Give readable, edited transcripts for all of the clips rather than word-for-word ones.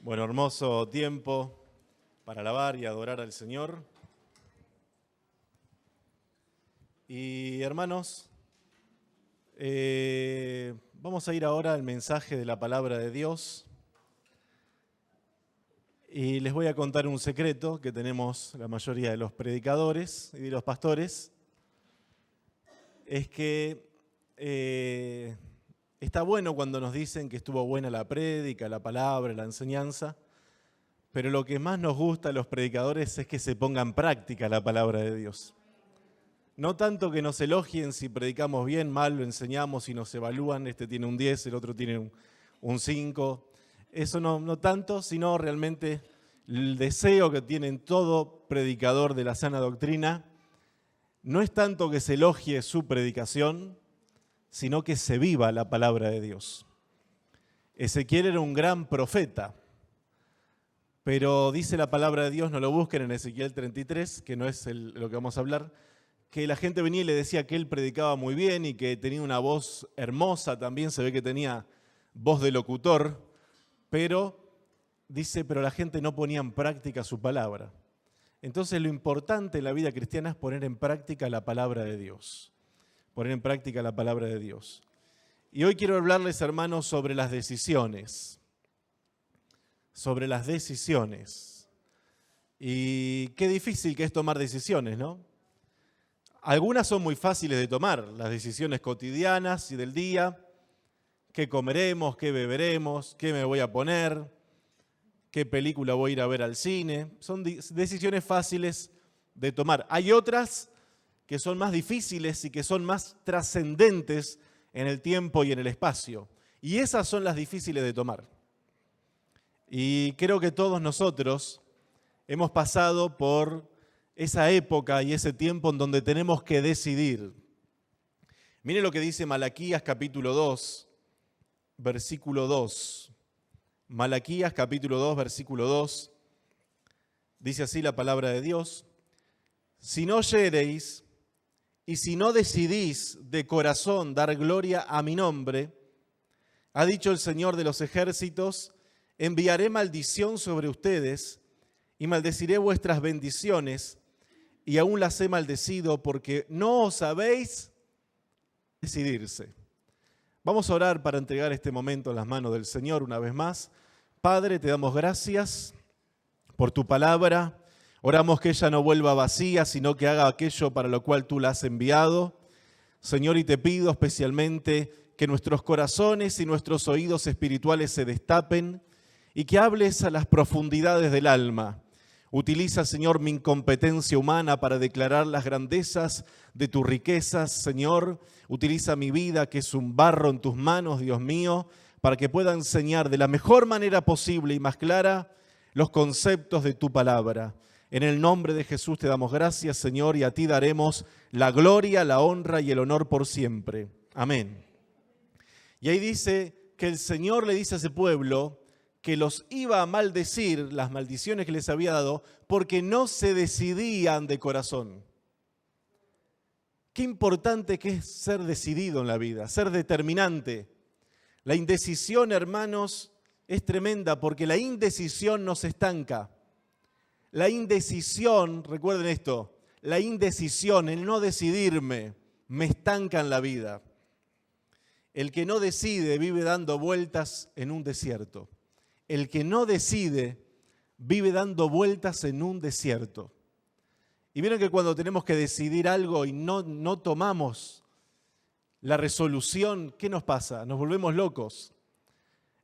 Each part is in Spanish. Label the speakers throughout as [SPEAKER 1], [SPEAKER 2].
[SPEAKER 1] Bueno, hermoso tiempo para alabar y adorar al Señor. Y hermanos, vamos a ir ahora al mensaje de la palabra de Dios. Y les voy a contar un secreto que tenemos la mayoría de los predicadores y de los pastores. Es que está bueno cuando nos dicen que estuvo buena la prédica, la palabra, la enseñanza, pero lo que más nos gusta a los predicadores es que se ponga en práctica la palabra de Dios. No tanto que nos elogien si predicamos bien, mal, lo enseñamos y nos evalúan, este tiene un 10, el otro tiene un 5. Eso no tanto, sino realmente el deseo que tiene todo predicador de la sana doctrina no es tanto que se elogie su predicación, sino que se viva la palabra de Dios. Ezequiel era un gran profeta, pero dice la palabra de Dios, no lo busquen en Ezequiel 33, que no es lo que vamos a hablar, que la gente venía y le decía que él predicaba muy bien y que tenía una voz hermosa, también se ve que tenía voz de locutor, pero dice, pero la gente no ponía en práctica su palabra. Entonces lo importante en la vida cristiana es poner en práctica la palabra de Dios. Poner en práctica la palabra de Dios. Y hoy quiero hablarles, hermanos, sobre las decisiones. Sobre las decisiones. Y qué difícil que es tomar decisiones, ¿no? Algunas son muy fáciles de tomar, las decisiones cotidianas y del día. ¿Qué comeremos? ¿Qué beberemos? ¿Qué me voy a poner? ¿Qué película voy a ir a ver al cine? Son decisiones fáciles de tomar. Hay otras que son más difíciles y que son más trascendentes en el tiempo y en el espacio. Y esas son las difíciles de tomar. Y creo que todos nosotros hemos pasado por esa época y ese tiempo en donde tenemos que decidir. Mire lo que dice Malaquías capítulo 2, versículo 2. Malaquías capítulo 2, versículo 2. Dice así la palabra de Dios. Si no oyereis y si no decidís de corazón dar gloria a mi nombre, ha dicho el Señor de los ejércitos, enviaré maldición sobre ustedes y maldeciré vuestras bendiciones, y aún las he maldecido porque no os sabéis decidirse. Vamos a orar para entregar este momento en las manos del Señor una vez más. Padre, te damos gracias por tu palabra. Oramos que ella no vuelva vacía, sino que haga aquello para lo cual tú la has enviado. Señor, y te pido especialmente que nuestros corazones y nuestros oídos espirituales se destapen y que hables a las profundidades del alma. Utiliza, Señor, mi incompetencia humana para declarar las grandezas de tus riquezas, Señor. Utiliza mi vida, que es un barro en tus manos, Dios mío, para que pueda enseñar de la mejor manera posible y más clara los conceptos de tu palabra. En el nombre de Jesús te damos gracias, Señor, y a ti daremos la gloria, la honra y el honor por siempre. Amén. Y ahí dice que el Señor le dice a ese pueblo que los iba a maldecir, las maldiciones que les había dado, porque no se decidían de corazón. Qué importante que es ser decidido en la vida, ser determinante. La indecisión, hermanos, es tremenda porque la indecisión nos estanca. La indecisión, recuerden esto, la indecisión, el no decidirme, me estanca en la vida. El que no decide vive dando vueltas en un desierto. El que no decide vive dando vueltas en un desierto. Y vieron que cuando tenemos que decidir algo y no tomamos la resolución, ¿qué nos pasa? Nos volvemos locos.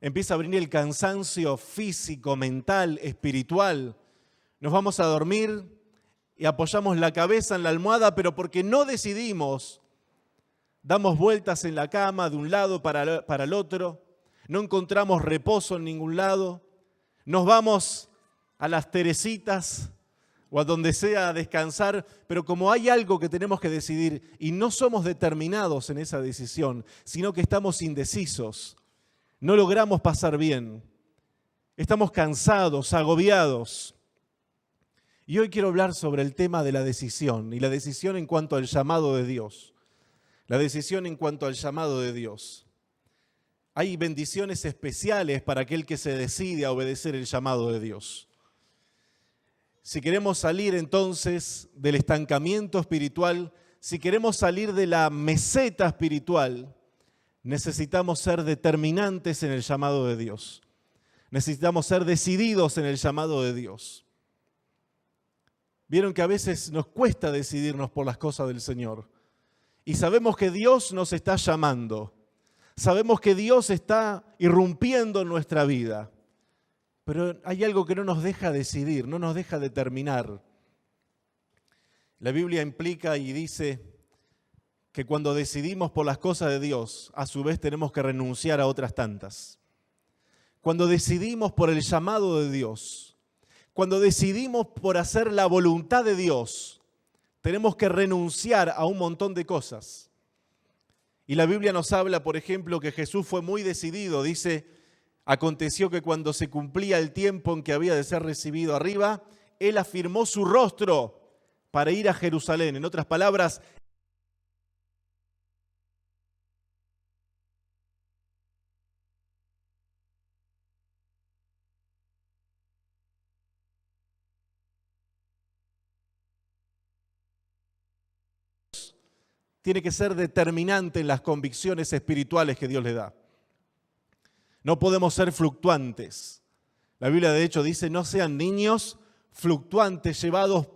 [SPEAKER 1] Empieza a venir el cansancio físico, mental, espiritual. Nos vamos a dormir y apoyamos la cabeza en la almohada, pero porque no decidimos, damos vueltas en la cama de un lado para el otro, no encontramos reposo en ningún lado, nos vamos a las Teresitas o a donde sea a descansar, pero como hay algo que tenemos que decidir y no somos determinados en esa decisión, sino que estamos indecisos, no logramos pasar bien, estamos cansados, agobiados. Y hoy quiero hablar sobre el tema de la decisión y la decisión en cuanto al llamado de Dios. La decisión en cuanto al llamado de Dios. Hay bendiciones especiales para aquel que se decide a obedecer el llamado de Dios. Si queremos salir entonces del estancamiento espiritual, si queremos salir de la meseta espiritual, necesitamos ser determinantes en el llamado de Dios. Necesitamos ser decididos en el llamado de Dios. Vieron que a veces nos cuesta decidirnos por las cosas del Señor. Y sabemos que Dios nos está llamando. Sabemos que Dios está irrumpiendo en nuestra vida. Pero hay algo que no nos deja decidir, no nos deja determinar. La Biblia implica y dice que cuando decidimos por las cosas de Dios, a su vez tenemos que renunciar a otras tantas. Cuando decidimos por el llamado de Dios, cuando decidimos por hacer la voluntad de Dios, tenemos que renunciar a un montón de cosas. Y la Biblia nos habla, por ejemplo, que Jesús fue muy decidido. Dice, aconteció que cuando se cumplía el tiempo en que había de ser recibido arriba, Él afirmó su rostro para ir a Jerusalén. En otras palabras, tiene que ser determinante en las convicciones espirituales que Dios le da. No podemos ser fluctuantes. La Biblia de hecho dice, no sean niños fluctuantes llevados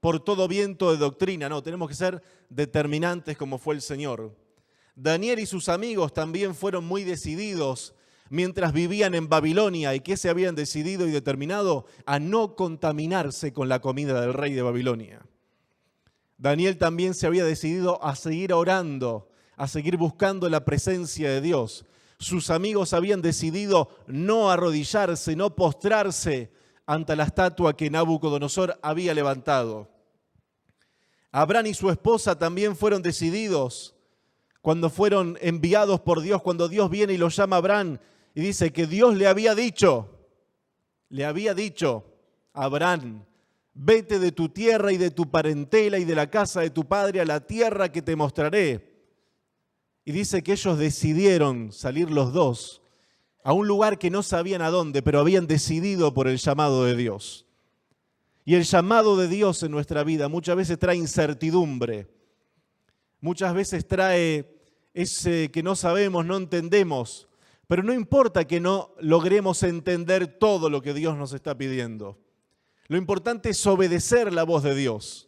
[SPEAKER 1] por todo viento de doctrina. No, tenemos que ser determinantes como fue el Señor. Daniel y sus amigos también fueron muy decididos mientras vivían en Babilonia y que se habían decidido y determinado a no contaminarse con la comida del rey de Babilonia. Daniel también se había decidido a seguir orando, a seguir buscando la presencia de Dios. Sus amigos habían decidido no arrodillarse, no postrarse ante la estatua que Nabucodonosor había levantado. Abraham y su esposa también fueron decididos cuando fueron enviados por Dios, cuando Dios viene y los llama a Abraham y dice que Dios le había dicho a Abraham, vete de tu tierra y de tu parentela y de la casa de tu padre a la tierra que te mostraré. Y dice que ellos decidieron salir los dos a un lugar que no sabían a dónde, pero habían decidido por el llamado de Dios. Y el llamado de Dios en nuestra vida muchas veces trae incertidumbre, muchas veces trae ese que no sabemos, no entendemos, pero no importa que no logremos entender todo lo que Dios nos está pidiendo. Lo importante es obedecer la voz de Dios,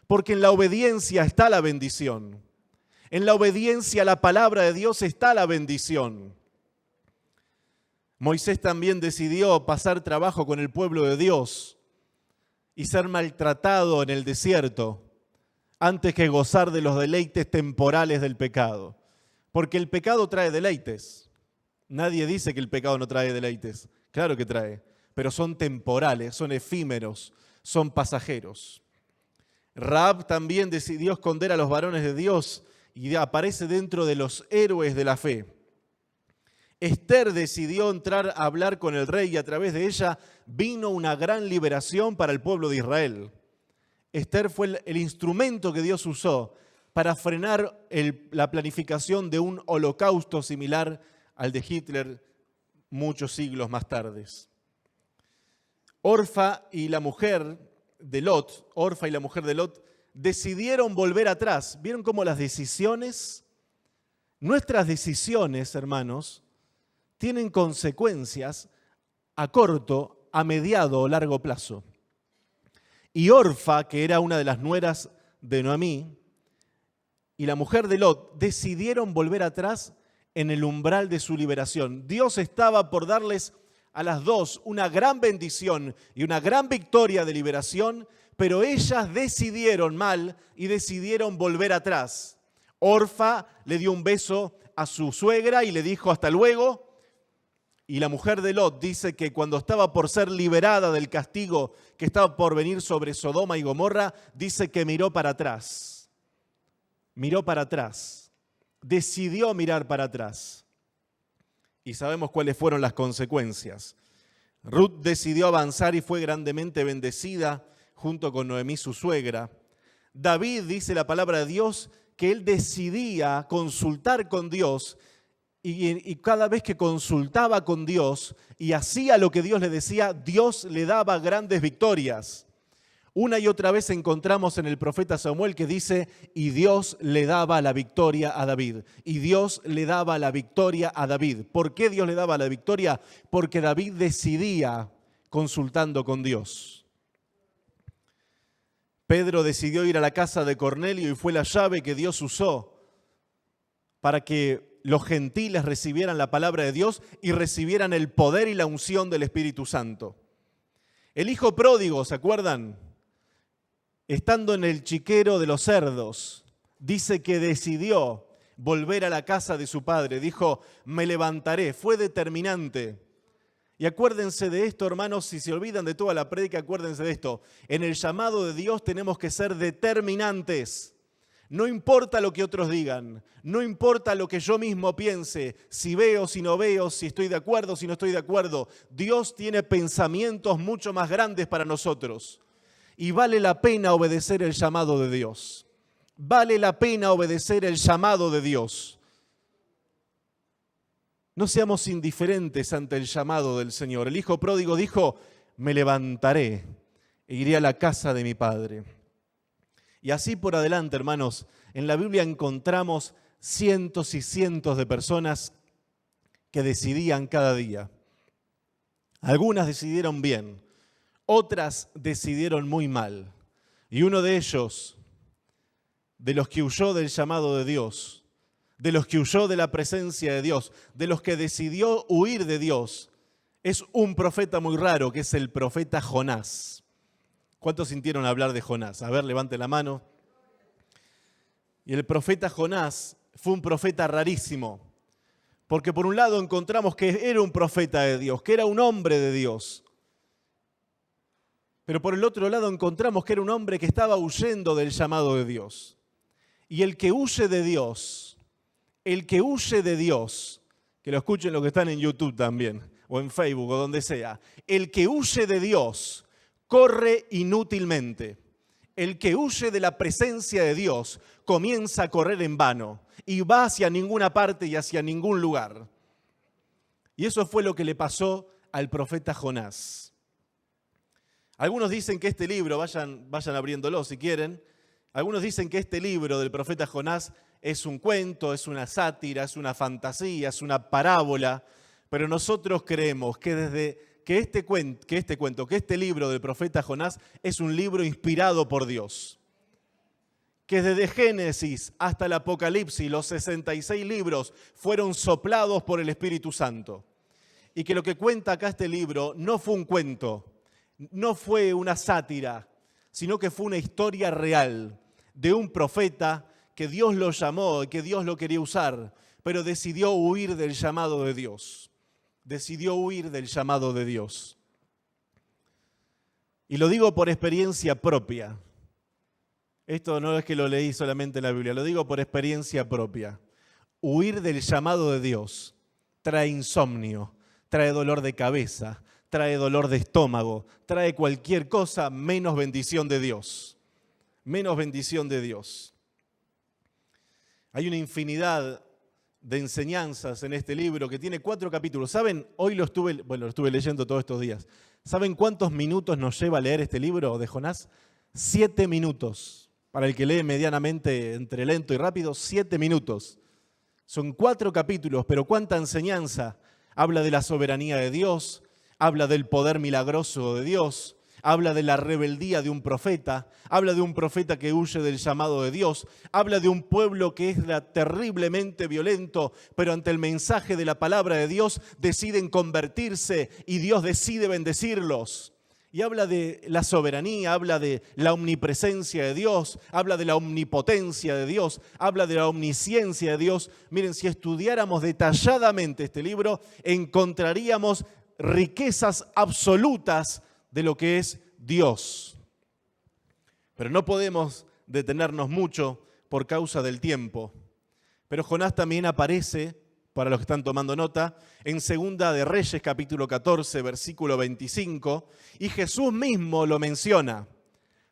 [SPEAKER 1] porque en la obediencia está la bendición. En la obediencia a la palabra de Dios está la bendición. Moisés también decidió pasar trabajo con el pueblo de Dios y ser maltratado en el desierto antes que gozar de los deleites temporales del pecado. Porque el pecado trae deleites. Nadie dice que el pecado no trae deleites. Claro que trae, pero son temporales, son efímeros, son pasajeros. Rahab también decidió esconder a los varones de Dios y aparece dentro de los héroes de la fe. Esther decidió entrar a hablar con el rey y a través de ella vino una gran liberación para el pueblo de Israel. Esther fue el instrumento que Dios usó para frenar la planificación de un holocausto similar al de Hitler muchos siglos más tarde. Orfa y la mujer de Lot, decidieron volver atrás. ¿Vieron cómo nuestras decisiones, hermanos, tienen consecuencias a corto, a mediado o largo plazo? Y Orfa, que era una de las nueras de Noemí, y la mujer de Lot decidieron volver atrás en el umbral de su liberación. Dios estaba por darles a las dos una gran bendición y una gran victoria de liberación, pero ellas decidieron mal y decidieron volver atrás. Orfa le dio un beso a su suegra y le dijo hasta luego. Y la mujer de Lot dice que cuando estaba por ser liberada del castigo que estaba por venir sobre Sodoma y Gomorra, dice que miró para atrás. Miró para atrás. Decidió mirar para atrás. Y sabemos cuáles fueron las consecuencias. Ruth decidió avanzar y fue grandemente bendecida junto con Noemí, su suegra. David, dice la palabra de Dios, que él decidía consultar con Dios y cada vez que consultaba con Dios y hacía lo que Dios le decía, Dios le daba grandes victorias. Una y otra vez encontramos en el profeta Samuel que dice, y Dios le daba la victoria a David. Y Dios le daba la victoria a David. ¿Por qué Dios le daba la victoria? Porque David decidía consultando con Dios. Pedro decidió ir a la casa de Cornelio y fue la llave que Dios usó para que los gentiles recibieran la palabra de Dios y recibieran el poder y la unción del Espíritu Santo. El hijo pródigo, ¿se acuerdan? Estando en el chiquero de los cerdos, dice que decidió volver a la casa de su padre. Dijo, me levantaré. Fue determinante. Y acuérdense de esto, hermanos, si se olvidan de toda la prédica, acuérdense de esto. En el llamado de Dios tenemos que ser determinantes. No importa lo que otros digan, no importa lo que yo mismo piense, si veo, si no veo, si estoy de acuerdo, si no estoy de acuerdo. Dios tiene pensamientos mucho más grandes para nosotros. Y vale la pena obedecer el llamado de Dios. Vale la pena obedecer el llamado de Dios. No seamos indiferentes ante el llamado del Señor. El hijo pródigo dijo, me levantaré e iré a la casa de mi padre. Y así por adelante, hermanos, en la Biblia encontramos cientos y cientos de personas que decidían cada día. Algunas decidieron bien, otras decidieron muy mal. Y uno de ellos, de los que huyó del llamado de Dios, de los que huyó de la presencia de Dios, de los que decidió huir de Dios, es un profeta muy raro, que es el profeta Jonás. ¿Cuántos sintieron hablar de Jonás? A ver, levante la mano. Y el profeta Jonás fue un profeta rarísimo, porque por un lado encontramos que era un profeta de Dios, que era un hombre de Dios. Pero por el otro lado encontramos que era un hombre que estaba huyendo del llamado de Dios. Y el que huye de Dios, que lo escuchen los que están en YouTube también, o en Facebook, o donde sea, el que huye de Dios corre inútilmente. El que huye de la presencia de Dios comienza a correr en vano y va hacia ninguna parte y hacia ningún lugar. Y eso fue lo que le pasó al profeta Jonás. Algunos dicen que este libro, vayan abriéndolo si quieren, algunos dicen que este libro del profeta Jonás es un cuento, es una sátira, es una fantasía, es una parábola, pero nosotros creemos que este libro del profeta Jonás es un libro inspirado por Dios. Que desde Génesis hasta el Apocalipsis, los 66 libros fueron soplados por el Espíritu Santo. Y que lo que cuenta acá este libro no fue un cuento, no fue una sátira, sino que fue una historia real de un profeta que Dios lo llamó y que Dios lo quería usar, pero decidió huir del llamado de Dios. Decidió huir del llamado de Dios. Y lo digo por experiencia propia. Esto no es que lo leí solamente en la Biblia, lo digo por experiencia propia. Huir del llamado de Dios trae insomnio, trae dolor de cabeza, trae dolor de estómago, trae cualquier cosa menos bendición de Dios. Menos bendición de Dios. Hay una infinidad de enseñanzas en este libro que tiene 4 capítulos. ¿Saben? Hoy lo estuve leyendo todos estos días. ¿Saben cuántos minutos nos lleva a leer este libro de Jonás? 7 minutos. Para el que lee medianamente entre lento y rápido, 7 minutos. Son 4 capítulos, pero cuánta enseñanza. Habla de la soberanía de Dios, habla del poder milagroso de Dios, habla de la rebeldía de un profeta, habla de un profeta que huye del llamado de Dios, habla de un pueblo que es terriblemente violento, pero ante el mensaje de la palabra de Dios deciden convertirse y Dios decide bendecirlos. Y habla de la soberanía, habla de la omnipresencia de Dios, habla de la omnipotencia de Dios, habla de la omnisciencia de Dios. Miren, si estudiáramos detalladamente este libro, encontraríamos riquezas absolutas de lo que es Dios. Pero no podemos detenernos mucho por causa del tiempo. Pero Jonás también aparece, para los que están tomando nota, en Segunda de Reyes, capítulo 14, versículo 25, y Jesús mismo lo menciona.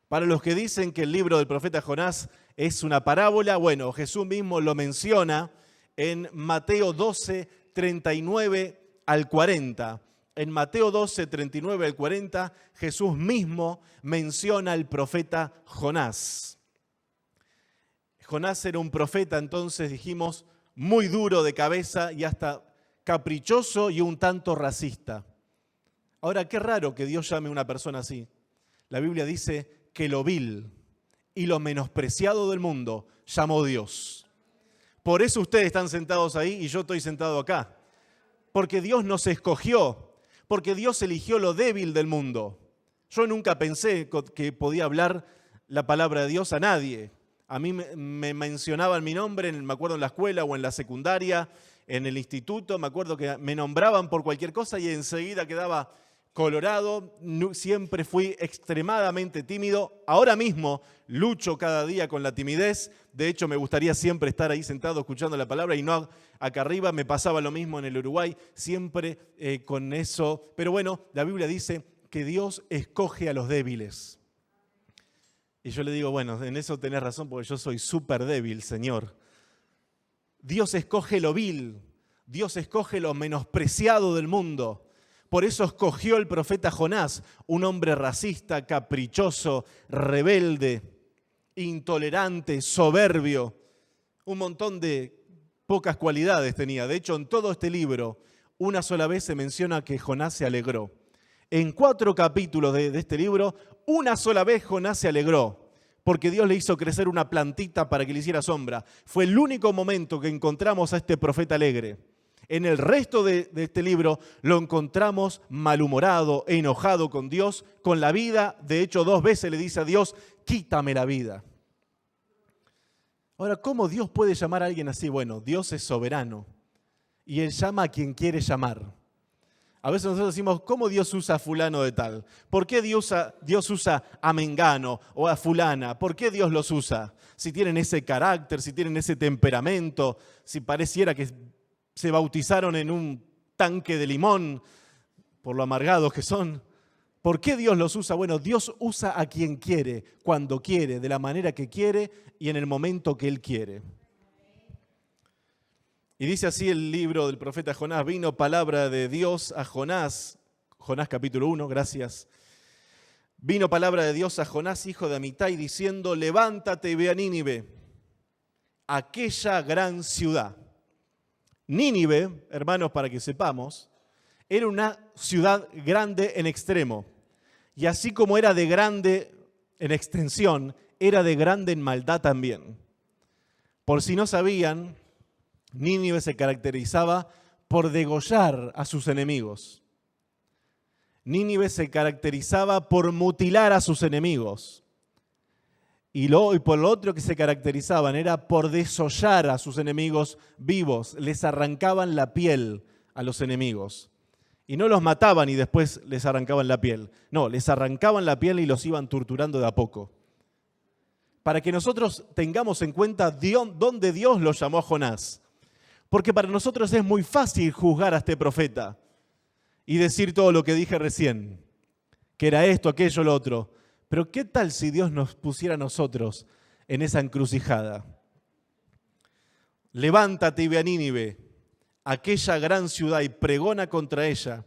[SPEAKER 1] Para los que dicen que el libro del profeta Jonás es una parábola, bueno, Jesús mismo lo menciona en Mateo 12, 39 al 40. En Mateo 12, 39 al 40, Jesús mismo menciona al profeta Jonás. Jonás era un profeta, entonces dijimos, muy duro de cabeza y hasta caprichoso y un tanto racista. Ahora, qué raro que Dios llame a una persona así. La Biblia dice que lo vil y lo menospreciado del mundo llamó Dios. Por eso ustedes están sentados ahí y yo estoy sentado acá. Porque Dios nos escogió, porque Dios eligió lo débil del mundo. Yo nunca pensé que podía hablar la palabra de Dios a nadie. A mí me mencionaban mi nombre, me acuerdo en la escuela o en la secundaria, en el instituto, me acuerdo que me nombraban por cualquier cosa y enseguida quedaba colorado. Siempre fui extremadamente tímido. Ahora mismo lucho cada día con la timidez. De hecho, me gustaría siempre estar ahí sentado escuchando la palabra y no acá arriba. Me pasaba lo mismo en el Uruguay, siempre con eso. Pero bueno, la Biblia dice que Dios escoge a los débiles. Y yo le digo, bueno, en eso tenés razón porque yo soy súper débil, Señor. Dios escoge lo vil, Dios escoge lo menospreciado del mundo. Por eso escogió el profeta Jonás, un hombre racista, caprichoso, rebelde, intolerante, soberbio. Un montón de pocas cualidades tenía. De hecho, en todo este libro, una sola vez se menciona que Jonás se alegró. En 4 capítulos de este libro, una sola vez Jonás se alegró, porque Dios le hizo crecer una plantita para que le hiciera sombra. Fue el único momento que encontramos a este profeta alegre. En el resto de este libro lo encontramos malhumorado, enojado con Dios, con la vida. De hecho, 2 veces le dice a Dios, quítame la vida. Ahora, ¿cómo Dios puede llamar a alguien así? Bueno, Dios es soberano y Él llama a quien quiere llamar. A veces nosotros decimos, ¿cómo Dios usa a fulano de tal? ¿Por qué Dios usa a Mengano o a fulana? ¿Por qué Dios los usa? Si tienen ese carácter, si tienen ese temperamento, si pareciera que se bautizaron en un tanque de limón por lo amargados que son. ¿Por qué Dios los usa? Bueno, Dios usa a quien quiere, cuando quiere, de la manera que quiere y en el momento que Él quiere. Y dice así el libro del profeta Jonás, vino palabra de Dios a Jonás, Jonás capítulo 1, gracias. Vino palabra de Dios a Jonás, hijo de Amitai, diciendo, levántate y ve a Nínive, aquella gran ciudad. Nínive, hermanos, para que sepamos, era una ciudad grande en extremo. Y así como era de grande en extensión, era de grande en maldad también. Por si no sabían, Nínive se caracterizaba por degollar a sus enemigos. Nínive se caracterizaba por mutilar a sus enemigos. Y por lo otro que se caracterizaban era por desollar a sus enemigos vivos. Les arrancaban la piel a los enemigos. Y no los mataban y después les arrancaban la piel. No, les arrancaban la piel y los iban torturando de a poco. Para que nosotros tengamos en cuenta dónde Dios los llamó a Jonás. Porque para nosotros es muy fácil juzgar a este profeta y decir todo lo que dije recién, que era esto, aquello, lo otro. Pero ¿qué tal si Dios nos pusiera a nosotros en esa encrucijada? Levántate y ve a Nínive, aquella gran ciudad, y pregona contra ella,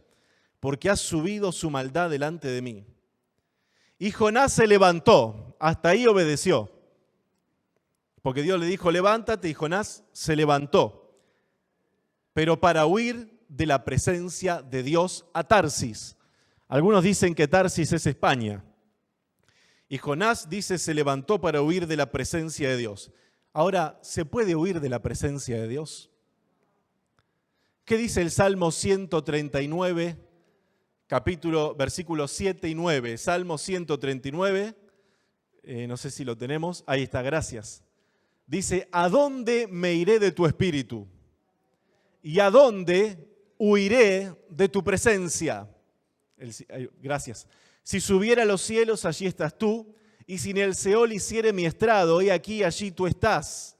[SPEAKER 1] porque ha subido su maldad delante de mí. Y Jonás se levantó, hasta ahí obedeció, porque Dios le dijo, levántate, y Jonás se levantó. Pero para huir de la presencia de Dios a Tarsis. Algunos dicen que Tarsis es España. Y Jonás dice, se levantó para huir de la presencia de Dios. Ahora, ¿se puede huir de la presencia de Dios? ¿Qué dice el Salmo 139, versículos 7 y 9? Salmo 139, no sé si lo tenemos. Ahí está, gracias. Dice, ¿a dónde me iré de tu espíritu? ¿Y a dónde huiré de tu presencia? Gracias. Si subiera a los cielos, allí estás tú, y si en el Seol hiciere mi estrado, he aquí, allí tú estás.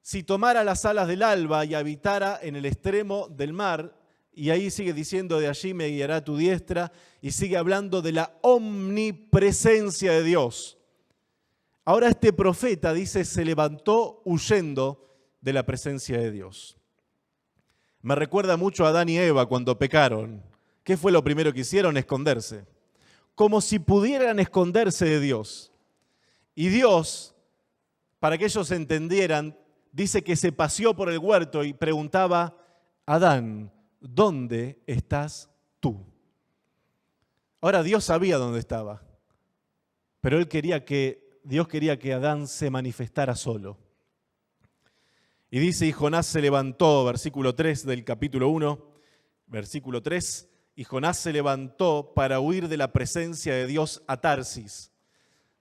[SPEAKER 1] Si tomara las alas del alba y habitara en el extremo del mar, y ahí sigue diciendo, de allí me guiará tu diestra, y sigue hablando de la omnipresencia de Dios. Ahora este profeta dice, se levantó huyendo de la presencia de Dios. Me recuerda mucho a Adán y Eva cuando pecaron. ¿Qué fue lo primero que hicieron? Esconderse. Como si pudieran esconderse de Dios. Y Dios, para que ellos entendieran, dice que se paseó por el huerto y preguntaba: Adán, ¿dónde estás tú? Ahora Dios sabía dónde estaba, pero Dios quería que Adán se manifestara solo. Y dice, y Jonás se levantó, versículo 3 del capítulo 1, versículo 3, y Jonás se levantó para huir de la presencia de Dios a Tarsis.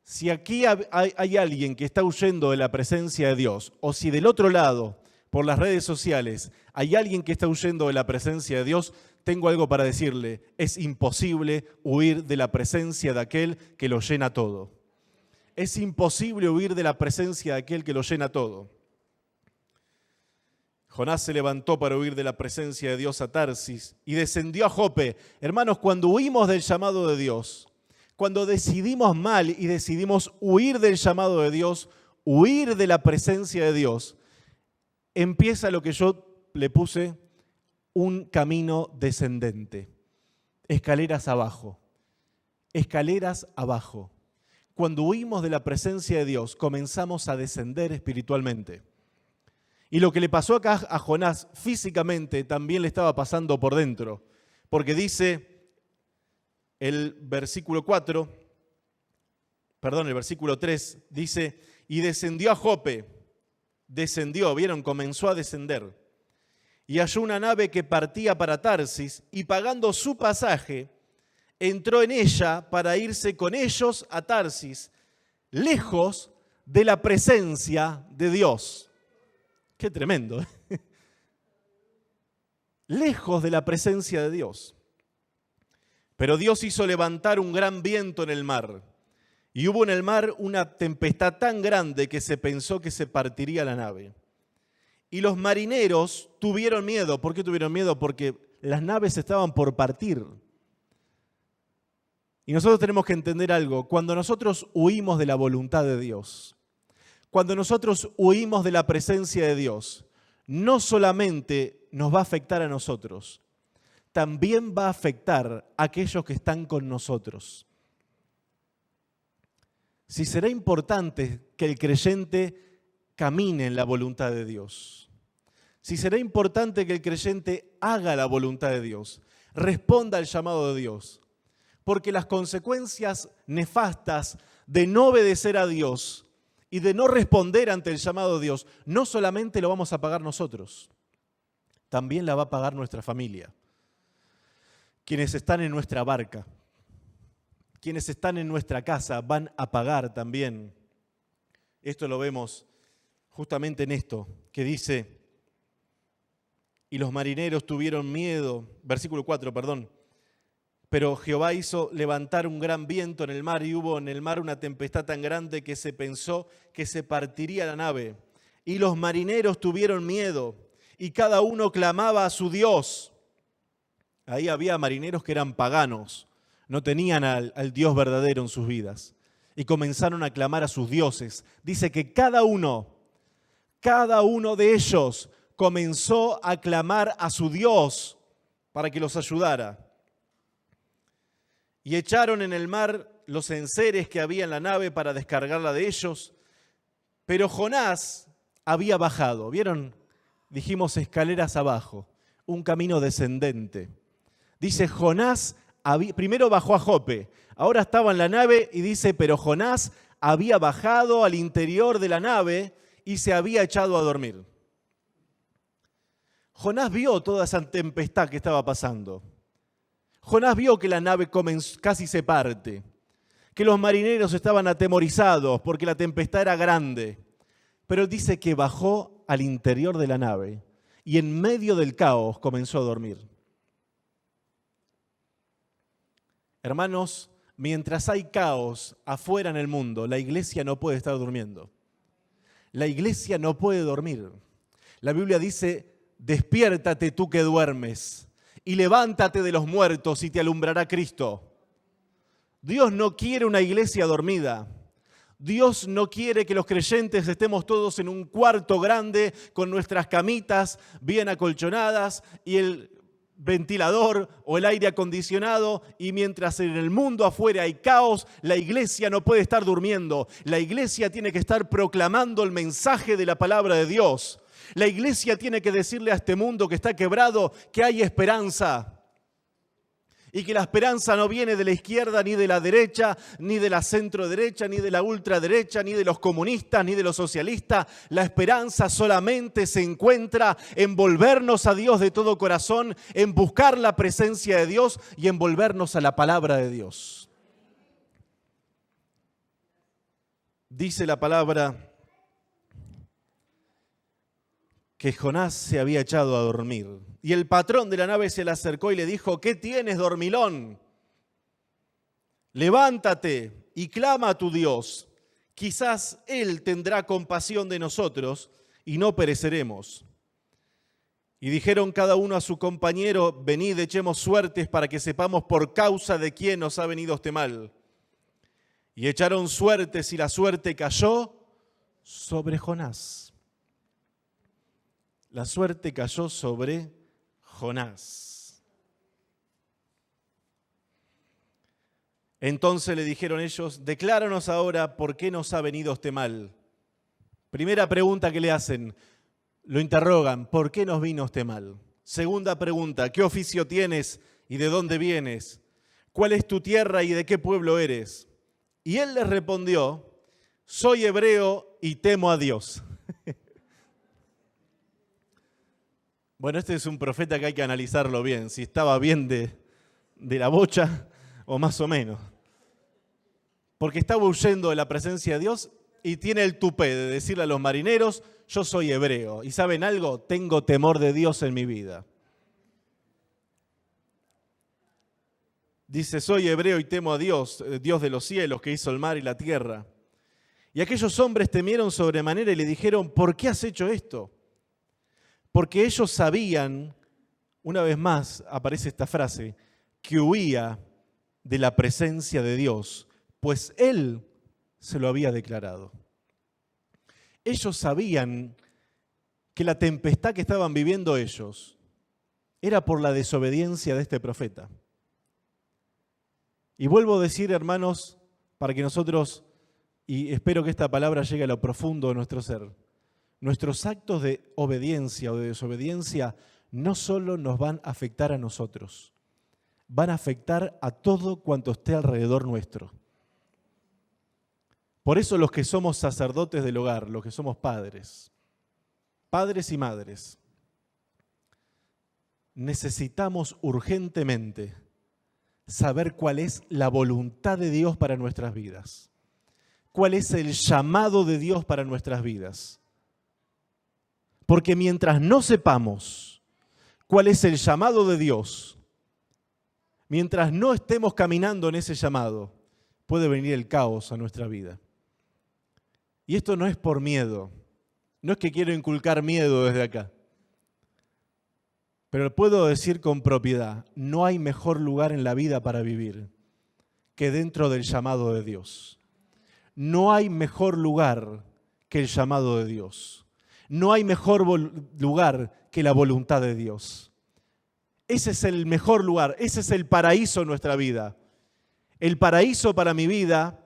[SPEAKER 1] Si aquí hay alguien que está huyendo de la presencia de Dios, o si del otro lado, por las redes sociales, hay alguien que está huyendo de la presencia de Dios, tengo algo para decirle: es imposible huir de la presencia de aquel que lo llena todo. Es imposible huir de la presencia de aquel que lo llena todo. Jonás se levantó para huir de la presencia de Dios a Tarsis y descendió a Jope. Hermanos, cuando huimos del llamado de Dios, cuando decidimos mal y decidimos huir del llamado de Dios, huir de la presencia de Dios, empieza lo que yo le puse: un camino descendente. Escaleras abajo. Escaleras abajo. Cuando huimos de la presencia de Dios, comenzamos a descender espiritualmente. Y lo que le pasó acá a Jonás físicamente también le estaba pasando por dentro. Porque dice el versículo 3, dice, y descendió a Jope. Descendió, ¿vieron? Comenzó a descender. Y halló una nave que partía para Tarsis y pagando su pasaje, entró en ella para irse con ellos a Tarsis, lejos de la presencia de Dios. Qué tremendo, ¿eh? Lejos de la presencia de Dios. Pero Dios hizo levantar un gran viento en el mar. Y hubo en el mar una tempestad tan grande que se pensó que se partiría la nave. Y los marineros tuvieron miedo. ¿Por qué tuvieron miedo? Porque las naves estaban por partir. Y nosotros tenemos que entender algo. Cuando nosotros huimos de la voluntad de Dios, cuando nosotros huimos de la presencia de Dios, no solamente nos va a afectar a nosotros, también va a afectar a aquellos que están con nosotros. Si será importante que el creyente camine en la voluntad de Dios, si será importante que el creyente haga la voluntad de Dios, responda al llamado de Dios, porque las consecuencias nefastas de no obedecer a Dios y de no responder ante el llamado de Dios, no solamente lo vamos a pagar nosotros, también la va a pagar nuestra familia. Quienes están en nuestra barca, quienes están en nuestra casa, van a pagar también. Esto lo vemos justamente en esto, que dice, y los marineros tuvieron miedo, versículo 4, perdón, pero Jehová hizo levantar un gran viento en el mar y hubo en el mar una tempestad tan grande que se pensó que se partiría la nave. Y los marineros tuvieron miedo y cada uno clamaba a su Dios. Ahí había marineros que eran paganos, no tenían al Dios verdadero en sus vidas. Y comenzaron a clamar a sus dioses. Dice que cada uno de ellos comenzó a clamar a su Dios para que los ayudara. Y echaron en el mar los enseres que había en la nave para descargarla de ellos. Pero Jonás había bajado. ¿Vieron? Dijimos escaleras abajo, un camino descendente. Dice Jonás, primero bajó a Jope, ahora estaba en la nave y dice, pero Jonás había bajado al interior de la nave y se había echado a dormir. Jonás vio toda esa tempestad que estaba pasando. Jonás vio que la nave casi se parte, que los marineros estaban atemorizados porque la tempestad era grande. Pero dice que bajó al interior de la nave y en medio del caos comenzó a dormir. Hermanos, mientras hay caos afuera en el mundo, la iglesia no puede estar durmiendo. La iglesia no puede dormir. La Biblia dice, despiértate tú que duermes y levántate de los muertos y te alumbrará Cristo. Dios no quiere una iglesia dormida. Dios no quiere que los creyentes estemos todos en un cuarto grande con nuestras camitas bien acolchonadas y el ventilador o el aire acondicionado, y mientras en el mundo afuera hay caos, la iglesia no puede estar durmiendo. La iglesia tiene que estar proclamando el mensaje de la palabra de Dios. La iglesia tiene que decirle a este mundo que está quebrado que hay esperanza. Y que la esperanza no viene de la izquierda, ni de la derecha, ni de la centro-derecha, ni de la ultraderecha, ni de los comunistas, ni de los socialistas. La esperanza solamente se encuentra en volvernos a Dios de todo corazón, en buscar la presencia de Dios y en volvernos a la palabra de Dios. Dice la palabra que Jonás se había echado a dormir. Y el patrón de la nave se le acercó y le dijo: ¿qué tienes, dormilón? Levántate y clama a tu Dios. Quizás Él tendrá compasión de nosotros y no pereceremos. Y dijeron cada uno a su compañero: venid, echemos suertes para que sepamos por causa de quién nos ha venido este mal. Y echaron suertes y la suerte cayó sobre Jonás. La suerte cayó sobre Jonás. Entonces le dijeron ellos: decláranos ahora por qué nos ha venido este mal. Primera pregunta que le hacen, lo interrogan: ¿por qué nos vino este mal? Segunda pregunta: ¿qué oficio tienes y de dónde vienes? ¿Cuál es tu tierra y de qué pueblo eres? Y él les respondió: soy hebreo y temo a Dios. Bueno, este es un profeta que hay que analizarlo bien, si estaba bien de la bocha o más o menos. Porque estaba huyendo de la presencia de Dios y tiene el tupé de decirle a los marineros: yo soy hebreo. ¿Y saben algo? Tengo temor de Dios en mi vida. Dice: soy hebreo y temo a Dios, Dios de los cielos, que hizo el mar y la tierra. Y aquellos hombres temieron sobremanera y le dijeron: ¿por qué has hecho esto? Porque ellos sabían, una vez más aparece esta frase, que huía de la presencia de Dios, pues Él se lo había declarado. Ellos sabían que la tempestad que estaban viviendo ellos era por la desobediencia de este profeta. Y vuelvo a decir, hermanos, para que nosotros, y espero que esta palabra llegue a lo profundo de nuestro ser, nuestros actos de obediencia o de desobediencia no solo nos van a afectar a nosotros, van a afectar a todo cuanto esté alrededor nuestro. Por eso los que somos sacerdotes del hogar, los que somos padres y madres, necesitamos urgentemente saber cuál es la voluntad de Dios para nuestras vidas, cuál es el llamado de Dios para nuestras vidas. Porque mientras no sepamos cuál es el llamado de Dios, mientras no estemos caminando en ese llamado, puede venir el caos a nuestra vida. Y esto no es por miedo, no es que quiero inculcar miedo desde acá, pero puedo decir con propiedad, no hay mejor lugar en la vida para vivir que dentro del llamado de Dios. No hay mejor lugar que el llamado de Dios. No hay mejor lugar que la voluntad de Dios. Ese es el mejor lugar, ese es el paraíso en nuestra vida. El paraíso para mi vida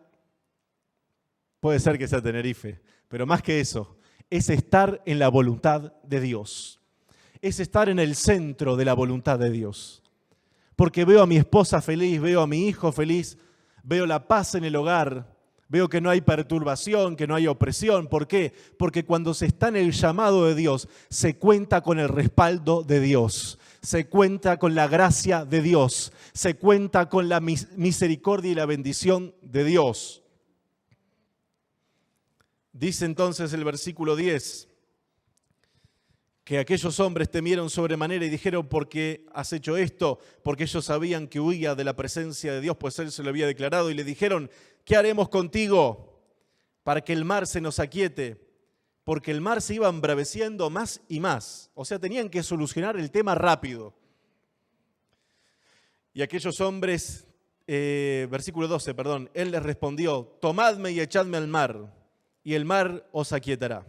[SPEAKER 1] puede ser que sea Tenerife, pero más que eso, es estar en la voluntad de Dios. Es estar en el centro de la voluntad de Dios. Porque veo a mi esposa feliz, veo a mi hijo feliz, veo la paz en el hogar. Veo que no hay perturbación, que no hay opresión. ¿Por qué? Porque cuando se está en el llamado de Dios, se cuenta con el respaldo de Dios, se cuenta con la gracia de Dios, se cuenta con la misericordia y la bendición de Dios. Dice entonces el versículo 10, que aquellos hombres temieron sobremanera y dijeron: ¿por qué has hecho esto? Porque ellos sabían que huía de la presencia de Dios, pues Él se lo había declarado, y le dijeron: ¿qué haremos contigo para que el mar se nos aquiete? Porque el mar se iba embraveciendo más y más. O sea, tenían que solucionar el tema rápido. Y aquellos hombres versículo 12, perdón. Él les respondió, tomadme y echadme al mar, y el mar os aquietará.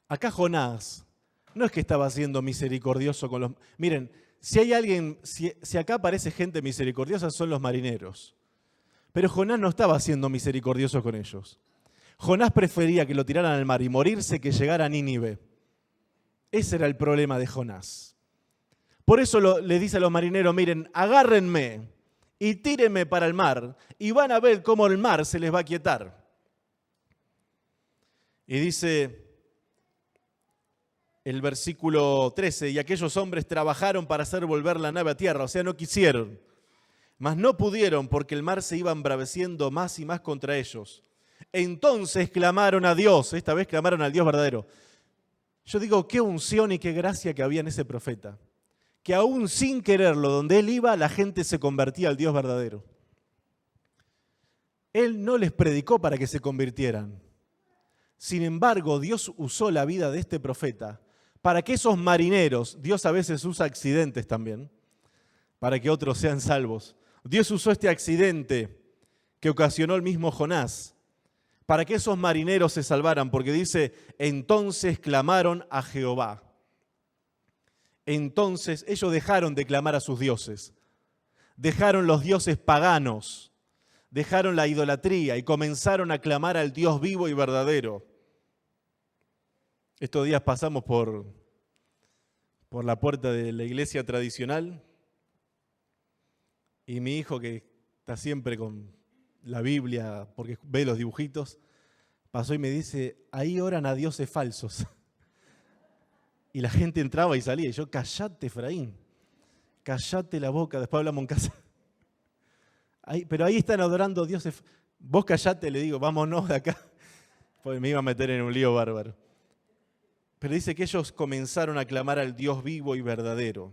[SPEAKER 1] Acá Jonás no es que estaba siendo misericordioso con los... Miren, si hay alguien, si acá aparece gente misericordiosa son los marineros. Pero Jonás no estaba siendo misericordioso con ellos. Jonás prefería que lo tiraran al mar y morirse que llegar a Nínive. Ese era el problema de Jonás. Por eso le dice a los marineros, miren, agárrenme y tírenme para el mar y van a ver cómo el mar se les va a aquietar. Y dice el versículo 13, y aquellos hombres trabajaron para hacer volver la nave a tierra, o sea, no quisieron, mas no pudieron porque el mar se iba embraveciendo más y más contra ellos. Entonces clamaron a Dios, esta vez clamaron al Dios verdadero. Yo digo, qué unción y qué gracia que había en ese profeta, que aún sin quererlo, donde él iba, la gente se convertía al Dios verdadero. Él no les predicó para que se convirtieran. Sin embargo, Dios usó la vida de este profeta para que esos marineros, Dios a veces usa accidentes también, para que otros sean salvos. Dios usó este accidente que ocasionó el mismo Jonás, para que esos marineros se salvaran, porque dice, entonces clamaron a Jehová. Entonces ellos dejaron de clamar a sus dioses, dejaron los dioses paganos, dejaron la idolatría y comenzaron a clamar al Dios vivo y verdadero. Estos días pasamos por la puerta de la iglesia tradicional y mi hijo, que está siempre con la Biblia porque ve los dibujitos, pasó y me dice, ahí oran a dioses falsos. Y la gente entraba y salía. Y yo, callate, Efraín, callate la boca, después hablamos en casa. Pero ahí están adorando a dioses. Vos callate, le digo, vámonos de acá. Pues me iba a meter en un lío bárbaro. Pero dice que ellos comenzaron a clamar al Dios vivo y verdadero.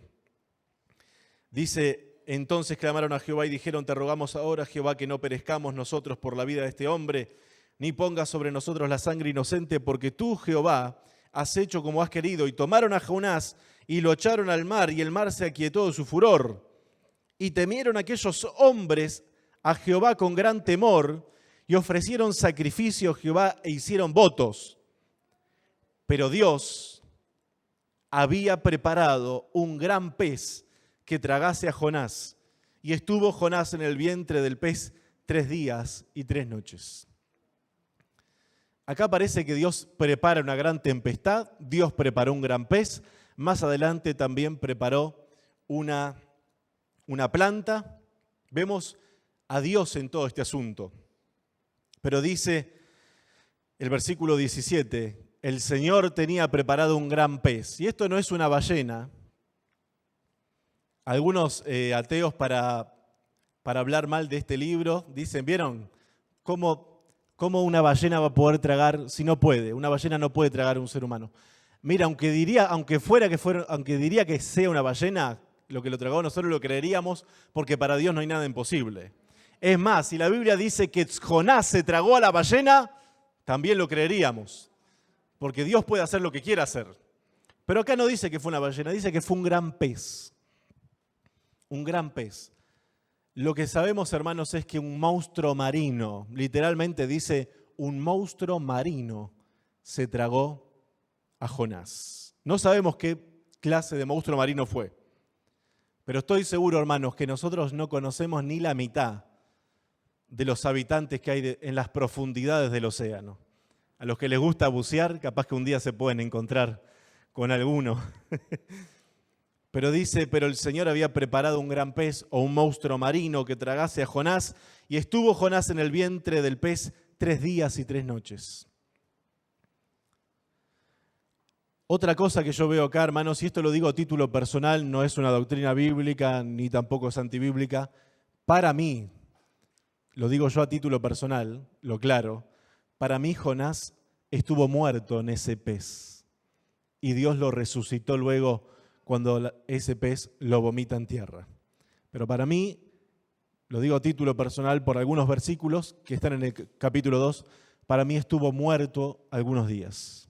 [SPEAKER 1] Dice, entonces clamaron a Jehová y dijeron, te rogamos ahora, Jehová, que no perezcamos nosotros por la vida de este hombre, ni pongas sobre nosotros la sangre inocente, porque tú, Jehová, has hecho como has querido. Y tomaron a Jonás y lo echaron al mar, y el mar se aquietó de su furor. Y temieron aquellos hombres a Jehová con gran temor, y ofrecieron sacrificio a Jehová e hicieron votos. Pero Dios había preparado un gran pez que tragase a Jonás, y estuvo Jonás en el vientre del pez 3 días y 3 noches. Acá parece que Dios prepara una gran tempestad, Dios preparó un gran pez, más adelante también preparó una planta. Vemos a Dios en todo este asunto. Pero dice el versículo 17, el Señor tenía preparado un gran pez. Y esto no es una ballena. Algunos ateos para hablar mal de este libro dicen, ¿vieron cómo una ballena va a poder tragar si no puede? Una ballena no puede tragar a un ser humano. Mira, aunque diría que sea una ballena, lo que lo tragó nosotros lo creeríamos, porque para Dios no hay nada imposible. Es más, si la Biblia dice que Jonás se tragó a la ballena, también lo creeríamos, porque Dios puede hacer lo que quiera hacer. Pero acá no dice que fue una ballena, dice que fue un gran pez. Un gran pez. Lo que sabemos, hermanos, es que un monstruo marino, literalmente dice, un monstruo marino se tragó a Jonás. No sabemos qué clase de monstruo marino fue, pero estoy seguro, hermanos, que nosotros no conocemos ni la mitad de los habitantes que hay en las profundidades del océano. A los que les gusta bucear, capaz que un día se pueden encontrar con alguno. Pero dice, pero el Señor había preparado un gran pez o un monstruo marino que tragase a Jonás, y estuvo Jonás en el vientre del pez 3 días y 3 noches. Otra cosa que yo veo acá, hermanos, y esto lo digo a título personal, no es una doctrina bíblica ni tampoco es antibíblica, para mí, lo digo yo a título personal, lo claro, para mí Jonás estuvo muerto en ese pez y Dios lo resucitó luego cuando ese pez lo vomita en tierra. Pero para mí, lo digo a título personal por algunos versículos que están en el capítulo 2, para mí estuvo muerto algunos días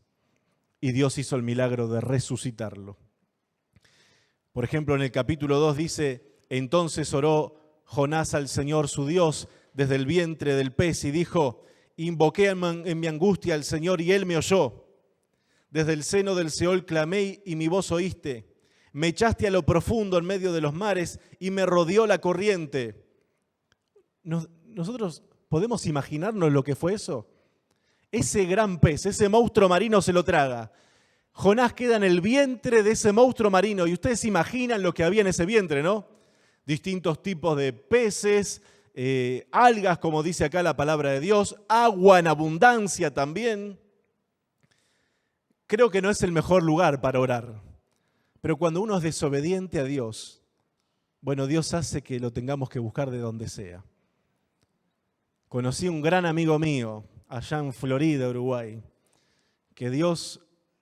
[SPEAKER 1] y Dios hizo el milagro de resucitarlo. Por ejemplo, en el capítulo 2 dice, entonces oró Jonás al Señor su Dios desde el vientre del pez y dijo: invoqué en mi angustia al Señor y Él me oyó. Desde el seno del Seol clamé y mi voz oíste. Me echaste a lo profundo en medio de los mares y me rodeó la corriente. Nosotros podemos imaginarnos lo que fue eso. Ese gran pez, ese monstruo marino se lo traga. Jonás queda en el vientre de ese monstruo marino y ustedes se imaginan lo que había en ese vientre, ¿no? Distintos tipos de peces, algas, como dice acá la palabra de Dios, agua en abundancia también. Creo que no es el mejor lugar para orar, pero cuando uno es desobediente a Dios, bueno, Dios hace que lo tengamos que buscar de donde sea. Conocí un gran amigo mío allá en Florida, Uruguay, que Dios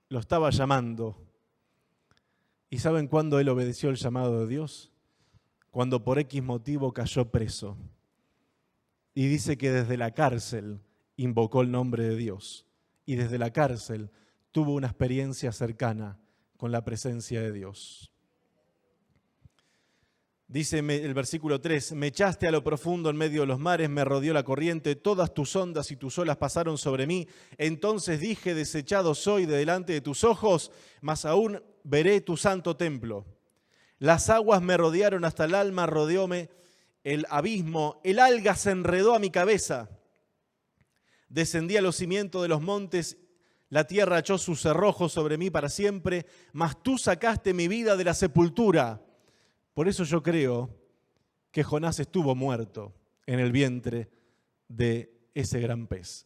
[SPEAKER 1] lo estaba llamando. ¿Y saben cuándo él obedeció el llamado de Dios? Cuando por X motivo cayó preso. Y dice que desde la cárcel invocó el nombre de Dios. Y desde la cárcel tuvo una experiencia cercana con la presencia de Dios. Dice el versículo 3, me echaste a lo profundo en medio de los mares, me rodeó la corriente, todas tus ondas y tus olas pasaron sobre mí. Entonces dije, desechado soy de delante de tus ojos, mas aún veré tu santo templo. Las aguas me rodearon hasta el alma, rodeóme el abismo, el alga se enredó a mi cabeza. Descendí a los cimientos de los montes, la tierra echó sus cerrojos sobre mí para siempre, mas tú sacaste mi vida de la sepultura. Por eso yo creo que Jonás estuvo muerto en el vientre de ese gran pez.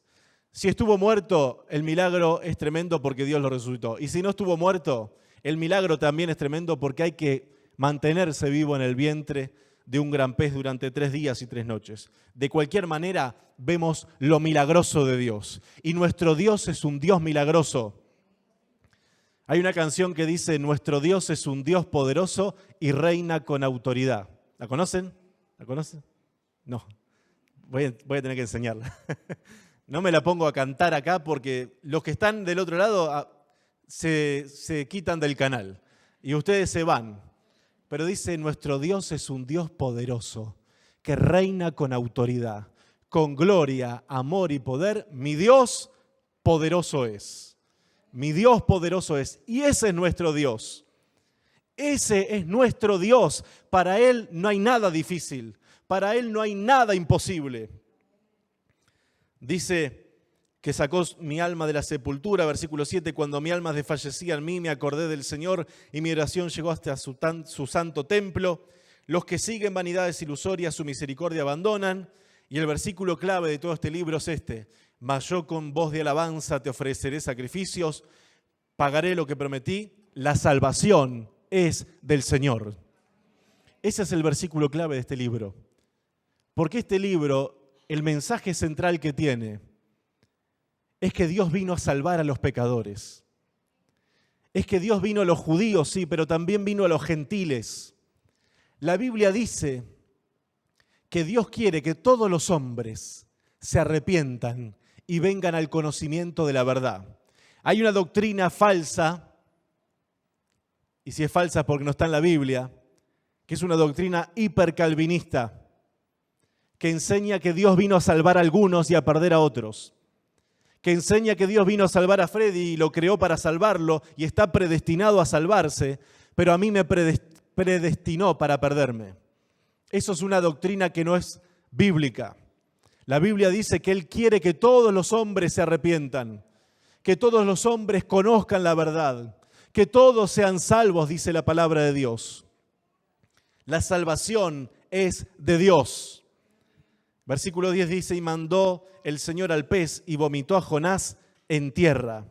[SPEAKER 1] Si estuvo muerto, el milagro es tremendo porque Dios lo resucitó. Y si no estuvo muerto, el milagro también es tremendo porque hay que mantenerse vivo en el vientre de un gran pez durante 3 días y 3 noches. De cualquier manera, vemos lo milagroso de Dios. Y nuestro Dios es un Dios milagroso. Hay una canción que dice, nuestro Dios es un Dios poderoso y reina con autoridad. ¿La conocen? ¿La conocen? No. Voy a tener que enseñarla. No me la pongo a cantar acá porque los que están del otro lado se quitan del canal y ustedes se van. Pero dice, nuestro Dios es un Dios poderoso que reina con autoridad, con gloria, amor y poder. Mi Dios poderoso es. Mi Dios poderoso es, y ese es nuestro Dios. Ese es nuestro Dios. Para Él no hay nada difícil, para Él no hay nada imposible. Dice que sacó mi alma de la sepultura, versículo 7, cuando mi alma desfallecía en mí, me acordé del Señor y mi oración llegó hasta su santo templo. Los que siguen vanidades ilusorias, su misericordia abandonan. Y el versículo clave de todo este libro es este. Mas yo con voz de alabanza te ofreceré sacrificios, pagaré lo que prometí, la salvación es del Señor. Ese es el versículo clave de este libro. Porque este libro, el mensaje central que tiene, es que Dios vino a salvar a los pecadores. Es que Dios vino a los judíos, sí, pero también vino a los gentiles. La Biblia dice que Dios quiere que todos los hombres se arrepientan y vengan al conocimiento de la verdad. Hay una doctrina falsa, y si es falsa porque no está en la Biblia, que es una doctrina hipercalvinista, que enseña que Dios vino a salvar a algunos y a perder a otros, que enseña que Dios vino a salvar a Freddy y lo creó para salvarlo y está predestinado a salvarse, pero a mí me predestinó para perderme. Eso es una doctrina que no es bíblica. La Biblia dice que Él quiere que todos los hombres se arrepientan, que todos los hombres conozcan la verdad, que todos sean salvos, dice la palabra de Dios. La salvación es de Dios. Versículo 10 dice, y mandó el Señor al pez y vomitó a Jonás en tierra.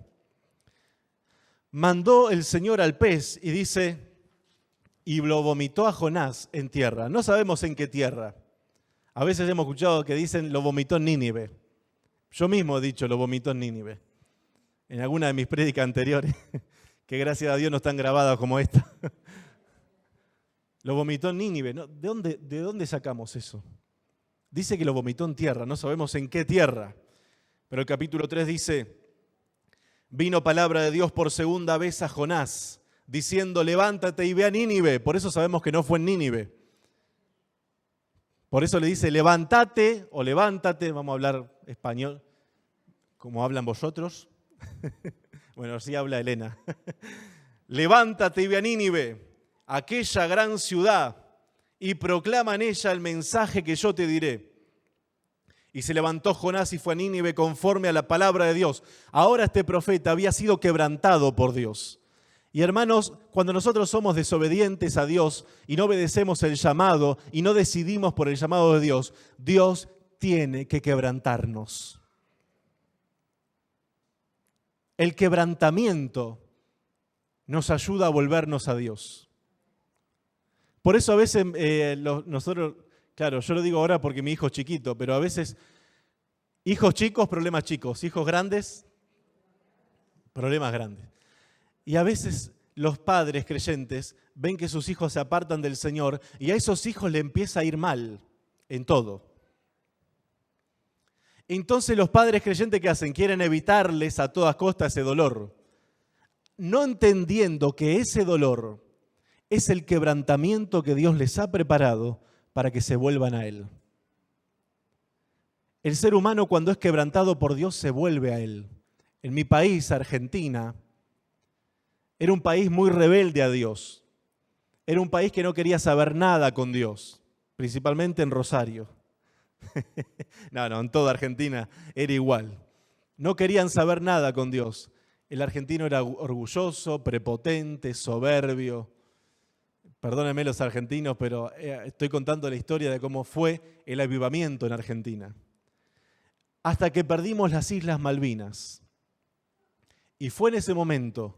[SPEAKER 1] Mandó el Señor al pez y dice, y lo vomitó a Jonás en tierra. No sabemos en qué tierra. A veces hemos escuchado que dicen, lo vomitó en Nínive. Yo mismo he dicho, lo vomitó en Nínive. En alguna de mis prédicas anteriores, que gracias a Dios no están grabadas como esta. Lo vomitó en Nínive. ¿No? ¿De dónde sacamos eso? Dice que lo vomitó en tierra, no sabemos en qué tierra. Pero el capítulo 3 dice, vino palabra de Dios por segunda vez a Jonás, diciendo, levántate y ve a Nínive. Por eso sabemos que no fue en Nínive. Por eso le dice, levántate o levántate, vamos a hablar español, como hablan vosotros. Bueno, así habla Elena. Levántate y ve a Nínive, aquella gran ciudad, y proclama en ella el mensaje que yo te diré. Y se levantó Jonás y fue a Nínive conforme a la palabra de Dios. Ahora este profeta había sido quebrantado por Dios. Y hermanos, cuando nosotros somos desobedientes a Dios y no obedecemos el llamado y no decidimos por el llamado de Dios, Dios tiene que quebrantarnos. El quebrantamiento nos ayuda a volvernos a Dios. Por eso a veces nosotros, claro, yo lo digo ahora porque mi hijo es chiquito, pero a veces hijos chicos, problemas chicos, hijos grandes, problemas grandes. Y a veces los padres creyentes ven que sus hijos se apartan del Señor y a esos hijos le empieza a ir mal en todo. Entonces los padres creyentes, ¿qué hacen? Quieren evitarles a todas costas ese dolor, no entendiendo que ese dolor es el quebrantamiento que Dios les ha preparado para que se vuelvan a Él. El ser humano, cuando es quebrantado por Dios, se vuelve a Él. En mi país, Argentina, era un país muy rebelde a Dios. Era un país que no quería saber nada con Dios, principalmente en Rosario. No, en toda Argentina era igual. No querían saber nada con Dios. El argentino era orgulloso, prepotente, soberbio. Perdónenme los argentinos, pero estoy contando la historia de cómo fue el avivamiento en Argentina. Hasta que perdimos las Islas Malvinas. Y fue en ese momento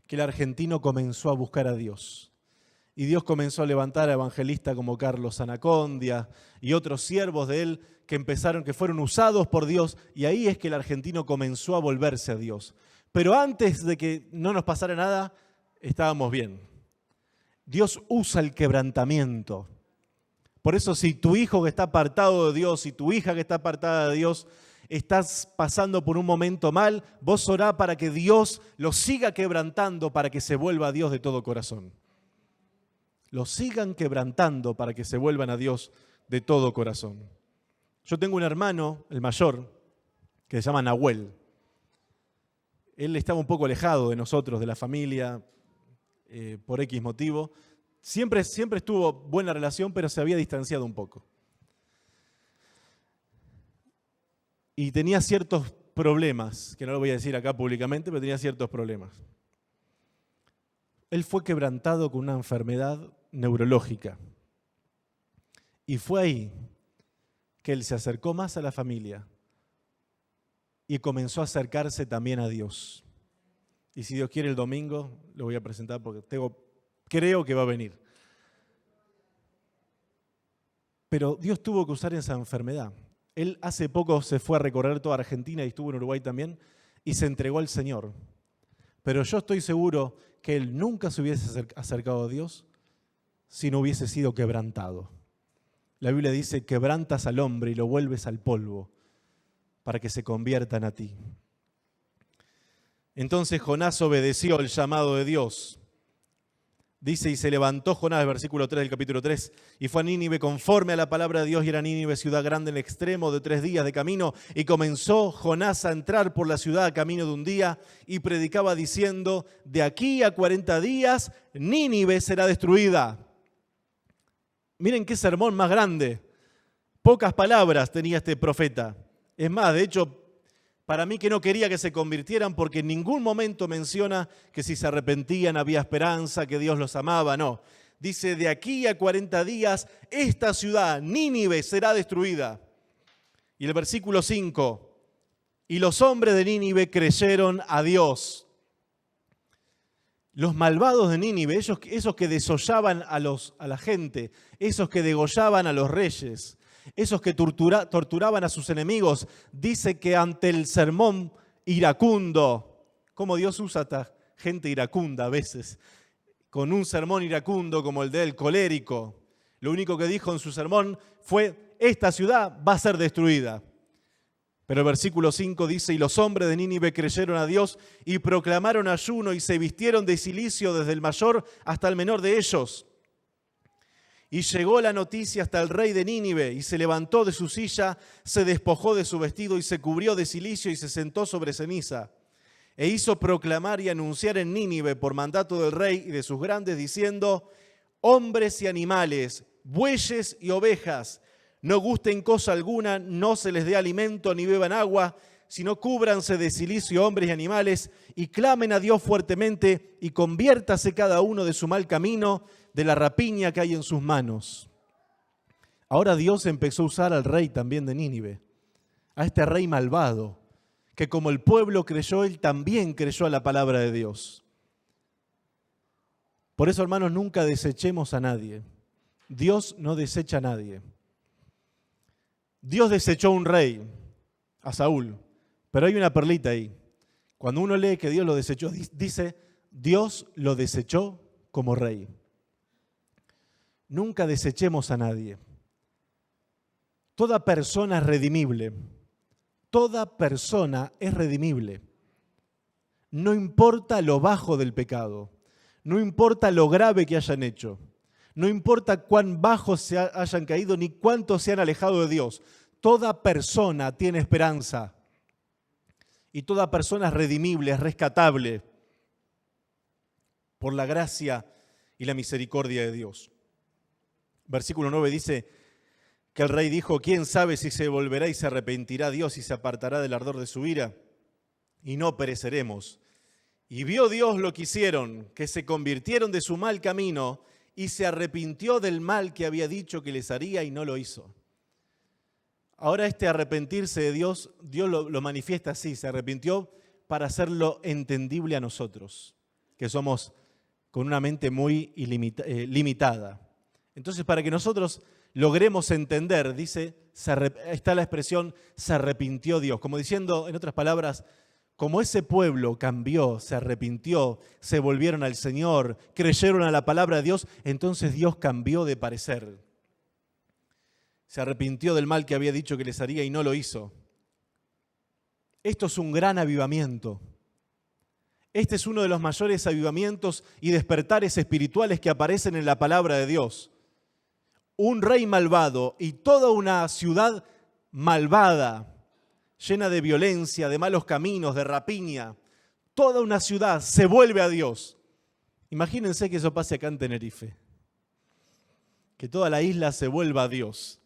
[SPEAKER 1] que el argentino comenzó a buscar a Dios. Y Dios comenzó a levantar a evangelistas como Carlos Anacondia y otros siervos de él que fueron usados por Dios, y ahí es que el argentino comenzó a volverse a Dios. Pero antes de que no nos pasara nada, estábamos bien. Dios usa el quebrantamiento. Por eso si tu hijo que está apartado de Dios, si tu hija que está apartada de Dios, estás pasando por un momento mal, vos orá para que Dios lo siga quebrantando para que se vuelva a Dios de todo corazón. Lo sigan quebrantando para que se vuelvan a Dios de todo corazón. Yo tengo un hermano, el mayor, que se llama Nahuel. Él estaba un poco alejado de nosotros, de la familia, por X motivo. Siempre estuvo buena relación, pero se había distanciado un poco. Y tenía ciertos problemas, que no lo voy a decir acá públicamente, pero tenía ciertos problemas. Él fue quebrantado con una enfermedad neurológica. Y fue ahí que él se acercó más a la familia y comenzó a acercarse también a Dios. Y si Dios quiere, el domingo lo voy a presentar porque creo que va a venir. Pero Dios tuvo que usar esa enfermedad. Él hace poco se fue a recorrer toda Argentina y estuvo en Uruguay también y se entregó al Señor. Pero yo estoy seguro que él nunca se hubiese acercado a Dios si no hubiese sido quebrantado. La Biblia dice, quebrantas al hombre y lo vuelves al polvo para que se conviertan a ti. Entonces Jonás obedeció el llamado de Dios. Dice, y se levantó Jonás, versículo 3 del capítulo 3, y fue a Nínive conforme a la palabra de Dios, y era Nínive ciudad grande en el extremo de 3 días de camino, y comenzó Jonás a entrar por la ciudad a camino de un día, y predicaba diciendo, de aquí a 40 días Nínive será destruida. Miren qué sermón más grande. Pocas palabras tenía este profeta. Es más, de hecho, para mí que no quería que se convirtieran porque en ningún momento menciona que si se arrepentían había esperanza, que Dios los amaba, no. Dice, de aquí a 40 días esta ciudad, Nínive, será destruida. Y el versículo 5, y los hombres de Nínive creyeron a Dios. Los malvados de Nínive, esos que desollaban a la gente, esos que degollaban a los reyes, esos que torturaban a sus enemigos, dice que ante el sermón iracundo, como Dios usa a esta gente iracunda a veces, con un sermón iracundo como el del colérico, lo único que dijo en su sermón fue, esta ciudad va a ser destruida. Pero el versículo 5 dice, y los hombres de Nínive creyeron a Dios y proclamaron ayuno y se vistieron de cilicio desde el mayor hasta el menor de ellos. Y llegó la noticia hasta el rey de Nínive, y se levantó de su silla, se despojó de su vestido y se cubrió de cilicio y se sentó sobre ceniza. E hizo proclamar y anunciar en Nínive por mandato del rey y de sus grandes, diciendo: hombres y animales, bueyes y ovejas, no gusten cosa alguna, no se les dé alimento ni beban agua, sino cúbranse de cilicio hombres y animales, y clamen a Dios fuertemente, y conviértase cada uno de su mal camino, de la rapiña que hay en sus manos. Ahora Dios empezó a usar al rey también de Nínive, a este rey malvado, que como el pueblo creyó, él también creyó a la palabra de Dios. Por eso, hermanos, nunca desechemos a nadie. Dios no desecha a nadie. Dios desechó a un rey, a Saúl, pero hay una perlita ahí. Cuando uno lee que Dios lo desechó, dice: Dios lo desechó como rey. Nunca desechemos a nadie. Toda persona es redimible. Toda persona es redimible. No importa lo bajo del pecado. No importa lo grave que hayan hecho. No importa cuán bajos se hayan caído ni cuánto se han alejado de Dios. Toda persona tiene esperanza. Y toda persona es redimible, es rescatable por la gracia y la misericordia de Dios. Versículo 9 dice que el rey dijo: ¿quién sabe si se volverá y se arrepentirá Dios y se apartará del ardor de su ira? Y no pereceremos. Y vio Dios lo que hicieron, que se convirtieron de su mal camino, y se arrepintió del mal que había dicho que les haría y no lo hizo. Ahora este arrepentirse de Dios, Dios lo manifiesta así: se arrepintió para hacerlo entendible a nosotros, que somos con una mente muy limitada. Entonces, para que nosotros logremos entender, dice, está la expresión se arrepintió Dios, como diciendo, en otras palabras, como ese pueblo cambió, se arrepintió, se volvieron al Señor, creyeron a la palabra de Dios, entonces Dios cambió de parecer. Se arrepintió del mal que había dicho que les haría y no lo hizo. Esto es un gran avivamiento. Este es uno de los mayores avivamientos y despertares espirituales que aparecen en la palabra de Dios. Un rey malvado y toda una ciudad malvada, llena de violencia, de malos caminos, de rapiña. Toda una ciudad se vuelve a Dios. Imagínense que eso pase acá en Tenerife. Que toda la isla se vuelva a Dios.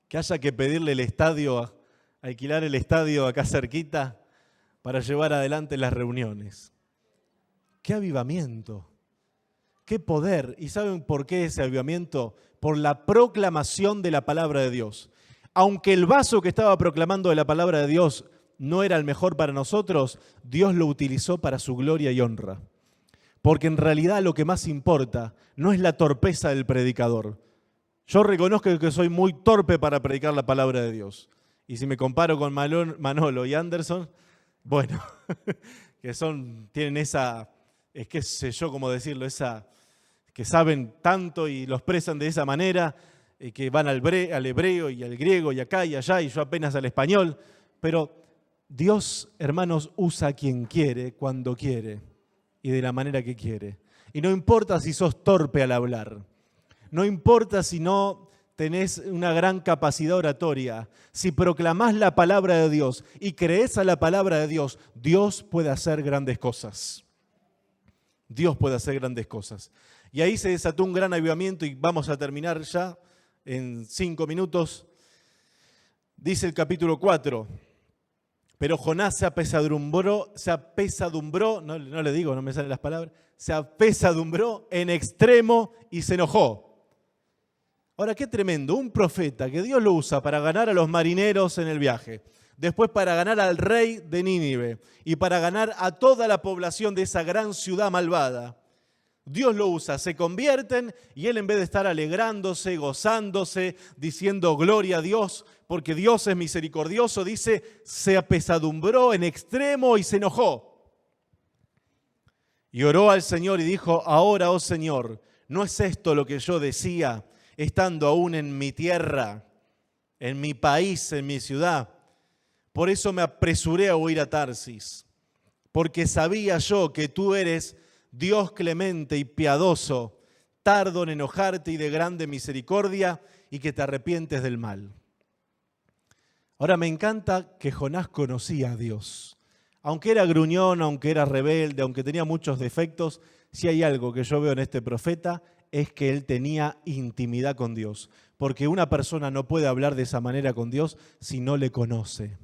[SPEAKER 1] Que haya que pedirle el estadio, alquilar el estadio acá cerquita para llevar adelante las reuniones. ¡Qué avivamiento! ¡Qué poder! ¿Y saben por qué ese avivamiento? Por la proclamación de la palabra de Dios. Aunque el vaso que estaba proclamando de la palabra de Dios no era el mejor para nosotros, Dios lo utilizó para su gloria y honra. Porque en realidad lo que más importa no es la torpeza del predicador. Yo reconozco que soy muy torpe para predicar la palabra de Dios. Y si me comparo con Manolo y Anderson, bueno, que tienen esa, qué sé yo cómo decirlo, que saben tanto y lo expresan de esa manera, que van al hebreo y al griego y acá y allá, y yo apenas al español. Pero Dios, hermanos, usa a quien quiere, cuando quiere y de la manera que quiere. Y no importa si sos torpe al hablar. No importa si no tenés una gran capacidad oratoria. Si proclamás la palabra de Dios y creés a la palabra de Dios, Dios puede hacer grandes cosas. Dios puede hacer grandes cosas. Y ahí se desató un gran avivamiento y vamos a terminar ya en 5 minutos. Dice el capítulo 4. Pero Jonás se apesadumbró, no le digo, no me salen las palabras, se apesadumbró en extremo y se enojó. Ahora, qué tremendo, un profeta que Dios lo usa para ganar a los marineros en el viaje, después para ganar al rey de Nínive y para ganar a toda la población de esa gran ciudad malvada. Dios lo usa, se convierten y él, en vez de estar alegrándose, gozándose, diciendo gloria a Dios, porque Dios es misericordioso, dice, se apesadumbró en extremo y se enojó. Y oró al Señor y dijo: ahora, oh Señor, ¿no es esto lo que yo decía, estando aún en mi tierra, en mi país, en mi ciudad? Por eso me apresuré a huir a Tarsis, porque sabía yo que tú eres Dios clemente y piadoso, tardo en enojarte y de grande misericordia, y que te arrepientes del mal. Ahora me encanta que Jonás conocía a Dios. Aunque era gruñón, aunque era rebelde, aunque tenía muchos defectos, si hay algo que yo veo en este profeta es que él tenía intimidad con Dios. Porque una persona no puede hablar de esa manera con Dios si no le conoce.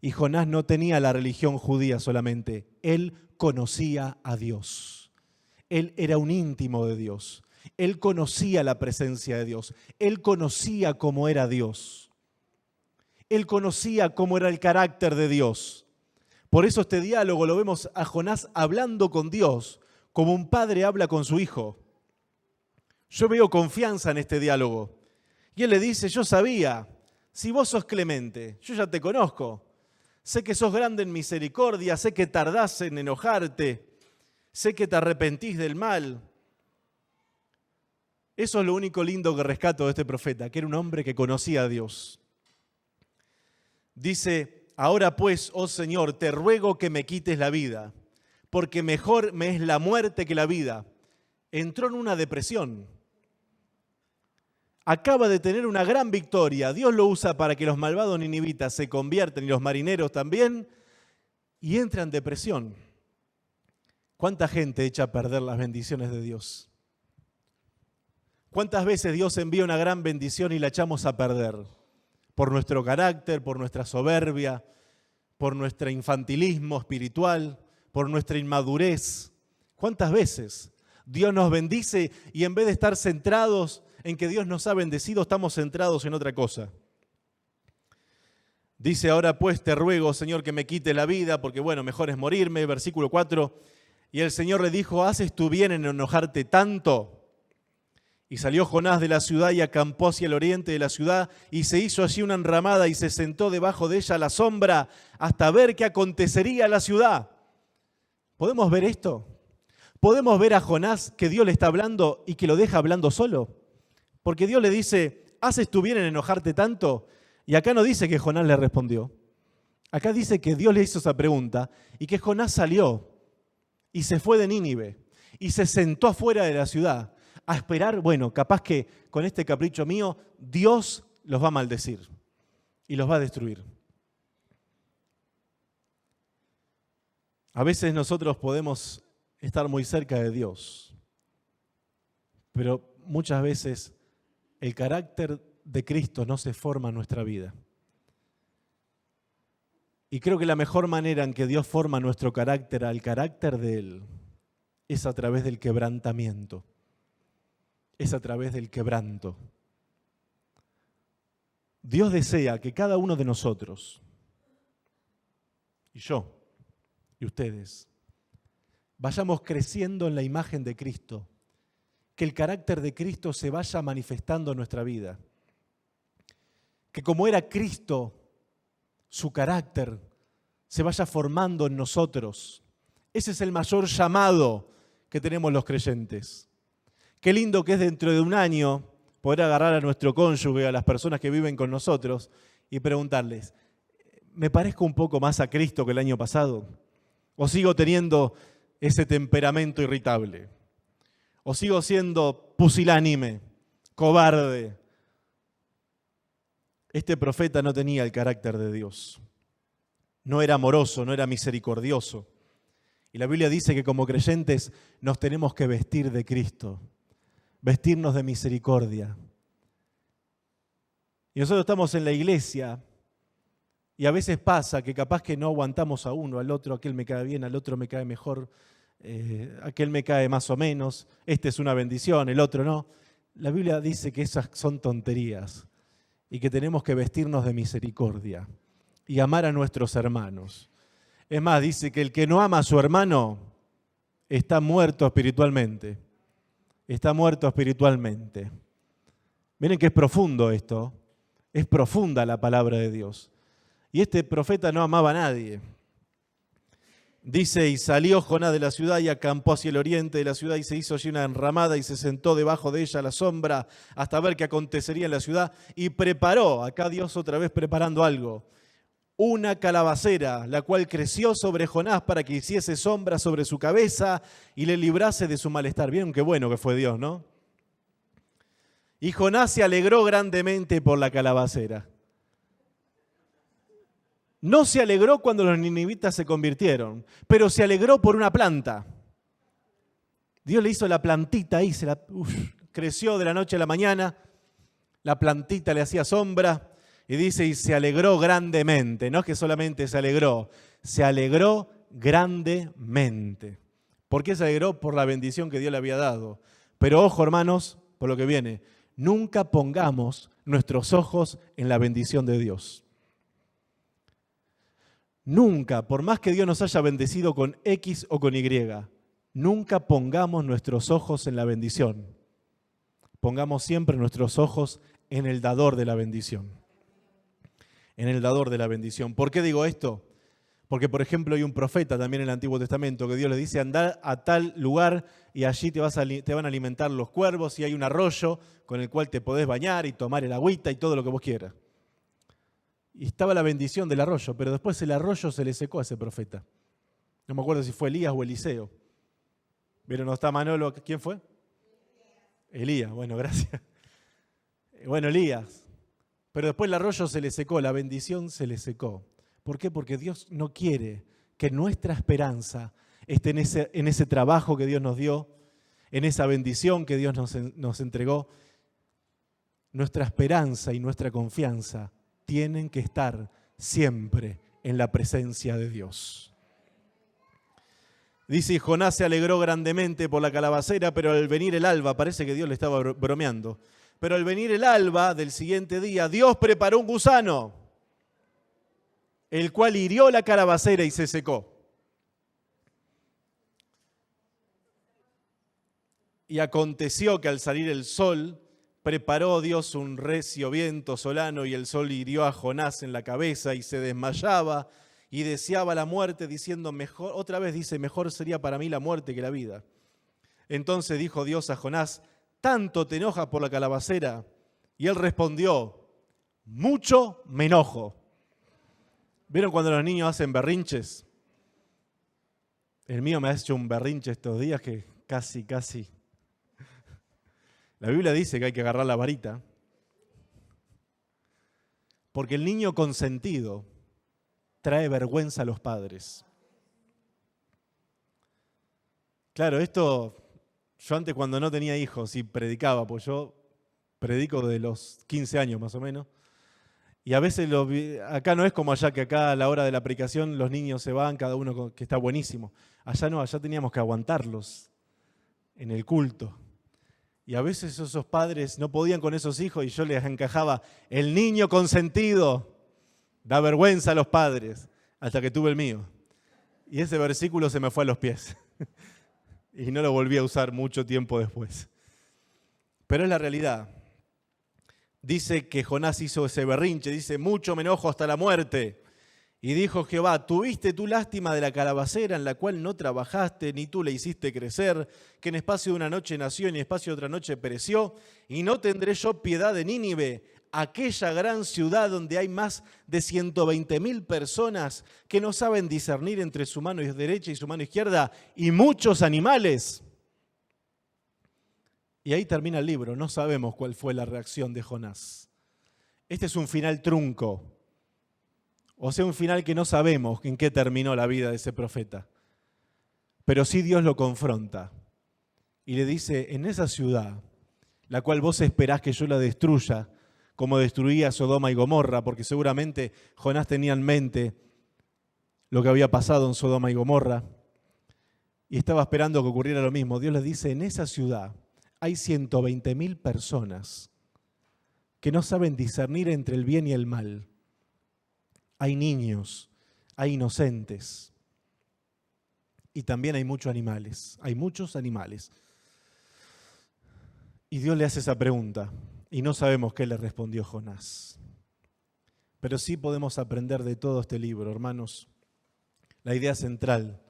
[SPEAKER 1] Y Jonás no tenía la religión judía solamente, él conocía a Dios. Él era un íntimo de Dios. Él conocía la presencia de Dios. Él conocía cómo era Dios. Él conocía cómo era el carácter de Dios. Por eso este diálogo lo vemos a Jonás hablando con Dios, como un padre habla con su hijo. Yo veo confianza en este diálogo. Y él le dice, yo sabía, si vos sos clemente, yo ya te conozco. Sé que sos grande en misericordia, sé que tardás en enojarte, sé que te arrepentís del mal. Eso es lo único lindo que rescato de este profeta, que era un hombre que conocía a Dios. Dice, ahora pues, oh Señor, te ruego que me quites la vida, porque mejor me es la muerte que la vida. Entró en una depresión. Acaba de tener una gran victoria. Dios lo usa para que los malvados ninivitas se convierten y los marineros también, y entra en depresión. ¿Cuánta gente echa a perder las bendiciones de Dios? ¿Cuántas veces Dios envía una gran bendición y la echamos a perder? Por nuestro carácter, por nuestra soberbia, por nuestro infantilismo espiritual, por nuestra inmadurez. ¿Cuántas veces Dios nos bendice y en vez de estar centrados en que Dios nos ha bendecido, estamos centrados en otra cosa? Dice, ahora pues te ruego, Señor, que me quite la vida, porque bueno, mejor es morirme. Versículo 4. Y el Señor le dijo, ¿haces tú bien en enojarte tanto? Y salió Jonás de la ciudad y acampó hacia el oriente de la ciudad, y se hizo allí una enramada y se sentó debajo de ella a la sombra hasta ver qué acontecería a la ciudad. ¿Podemos ver esto? ¿Podemos ver a Jonás que Dios le está hablando y que lo deja hablando solo? Porque Dios le dice, ¿haces tú bien en enojarte tanto? Y acá no dice que Jonás le respondió. Acá dice que Dios le hizo esa pregunta y que Jonás salió y se fue de Nínive y se sentó afuera de la ciudad a esperar, bueno, capaz que con este capricho mío Dios los va a maldecir y los va a destruir. A veces nosotros podemos estar muy cerca de Dios, pero muchas veces el carácter de Cristo no se forma en nuestra vida. Y creo que la mejor manera en que Dios forma nuestro carácter al carácter de Él es a través del quebrantamiento. Es a través del quebranto. Dios desea que cada uno de nosotros, y yo, y ustedes, vayamos creciendo en la imagen de Cristo, que el carácter de Cristo se vaya manifestando en nuestra vida, que como era Cristo, su carácter se vaya formando en nosotros. Ese es el mayor llamado que tenemos los creyentes. Qué lindo que es dentro de un año poder agarrar a nuestro cónyuge, a las personas que viven con nosotros y preguntarles, ¿me parezco un poco más a Cristo que el año pasado? ¿O sigo teniendo ese temperamento irritable? ¿O sigo siendo pusilánime, cobarde? Este profeta no tenía el carácter de Dios. No era amoroso, no era misericordioso. Y la Biblia dice que como creyentes nos tenemos que vestir de Cristo, vestirnos de misericordia. Y nosotros estamos en la iglesia y a veces pasa que capaz que no aguantamos a uno, al otro, aquel me cae bien, al otro me cae mejor, aquel me cae más o menos, este es una bendición, el otro no. La Biblia dice que esas son tonterías y que tenemos que vestirnos de misericordia y amar a nuestros hermanos. Es más, dice que el que no ama a su hermano está muerto espiritualmente. Está muerto espiritualmente. Miren que es profundo esto. Es profunda la palabra de Dios. Y este profeta no amaba a nadie. Dice, y salió Jonás de la ciudad y acampó hacia el oriente de la ciudad y se hizo allí una enramada y se sentó debajo de ella a la sombra hasta ver qué acontecería en la ciudad y preparó, acá Dios otra vez preparando algo, una calabacera, la cual creció sobre Jonás para que hiciese sombra sobre su cabeza y le librase de su malestar. Vieron qué bueno que fue Dios, ¿no? Y Jonás se alegró grandemente por la calabacera. No se alegró cuando los ninivitas se convirtieron, pero se alegró por una planta. Dios le hizo la plantita ahí, creció de la noche a la mañana, la plantita le hacía sombra y dice, y se alegró grandemente. No es que solamente se alegró grandemente. ¿Por qué se alegró? Por la bendición que Dios le había dado. Pero ojo, hermanos, por lo que viene, nunca pongamos nuestros ojos en la bendición de Dios. Nunca, por más que Dios nos haya bendecido con X o con Y, nunca pongamos nuestros ojos en la bendición. Pongamos siempre nuestros ojos en el dador de la bendición. En el dador de la bendición. ¿Por qué digo esto? Porque, por ejemplo, hay un profeta también en el Antiguo Testamento que Dios le dice, andar a tal lugar y allí te van a alimentar los cuervos y hay un arroyo con el cual te podés bañar y tomar el agüita y todo lo que vos quieras. Y estaba la bendición del arroyo, pero después el arroyo se le secó a ese profeta. No me acuerdo si fue Elías o Eliseo. ¿Vieron? ¿No está Manolo? ¿Quién fue? Elías, bueno, gracias. Bueno, Elías. Pero después el arroyo se le secó, la bendición se le secó. ¿Por qué? Porque Dios no quiere que nuestra esperanza esté en ese trabajo que Dios nos dio, en esa bendición que Dios nos entregó. Nuestra esperanza y nuestra confianza tienen que estar siempre en la presencia de Dios. Dice, Jonás se alegró grandemente por la calabacera, pero al venir el alba, parece que Dios le estaba bromeando, pero al venir el alba del siguiente día, Dios preparó un gusano, el cual hirió la calabacera y se secó. Y aconteció que al salir el sol, preparó Dios un recio viento solano y el sol hirió a Jonás en la cabeza y se desmayaba y deseaba la muerte diciendo, otra vez dice, mejor sería para mí la muerte que la vida. Entonces dijo Dios a Jonás, ¿tanto te enojas por la calabacera? Y él respondió, mucho me enojo. ¿Vieron cuando los niños hacen berrinches? El mío me ha hecho un berrinche estos días que casi. La Biblia dice que hay que agarrar la varita. Porque el niño consentido trae vergüenza a los padres. Claro, esto, yo antes cuando no tenía hijos y predicaba, pues yo predico de los 15 años más o menos, y a veces acá no es como allá, que acá a la hora de la predicación los niños se van, cada uno que está buenísimo. Allá no, allá teníamos que aguantarlos en el culto. Y a veces esos padres no podían con esos hijos y yo les encajaba, el niño consentido da vergüenza a los padres, hasta que tuve el mío. Y ese versículo se me fue a los pies. Y no lo volví a usar mucho tiempo después. Pero es la realidad. Dice que Jonás hizo ese berrinche, dice, mucho me enojo hasta la muerte. Y dijo Jehová, ¿tuviste tú lástima de la calabacera en la cual no trabajaste, ni tú la hiciste crecer, que en espacio de una noche nació y en espacio de otra noche pereció? Y no tendré yo piedad de Nínive, aquella gran ciudad donde hay más de 120,000 personas que no saben discernir entre su mano derecha y su mano izquierda, y muchos animales. Y ahí termina el libro, no sabemos cuál fue la reacción de Jonás. Este es un final trunco, o sea, un final que no sabemos en qué terminó la vida de ese profeta. Pero sí Dios lo confronta y le dice, en esa ciudad, la cual vos esperás que yo la destruya, como destruía Sodoma y Gomorra, porque seguramente Jonás tenía en mente lo que había pasado en Sodoma y Gomorra, y estaba esperando que ocurriera lo mismo. Dios le dice, en esa ciudad hay 120,000 personas que no saben discernir entre el bien y el mal. Hay niños, hay inocentes y también hay muchos animales. Y Dios le hace esa pregunta y no sabemos qué le respondió Jonás. Pero sí podemos aprender de todo este libro, hermanos. La idea central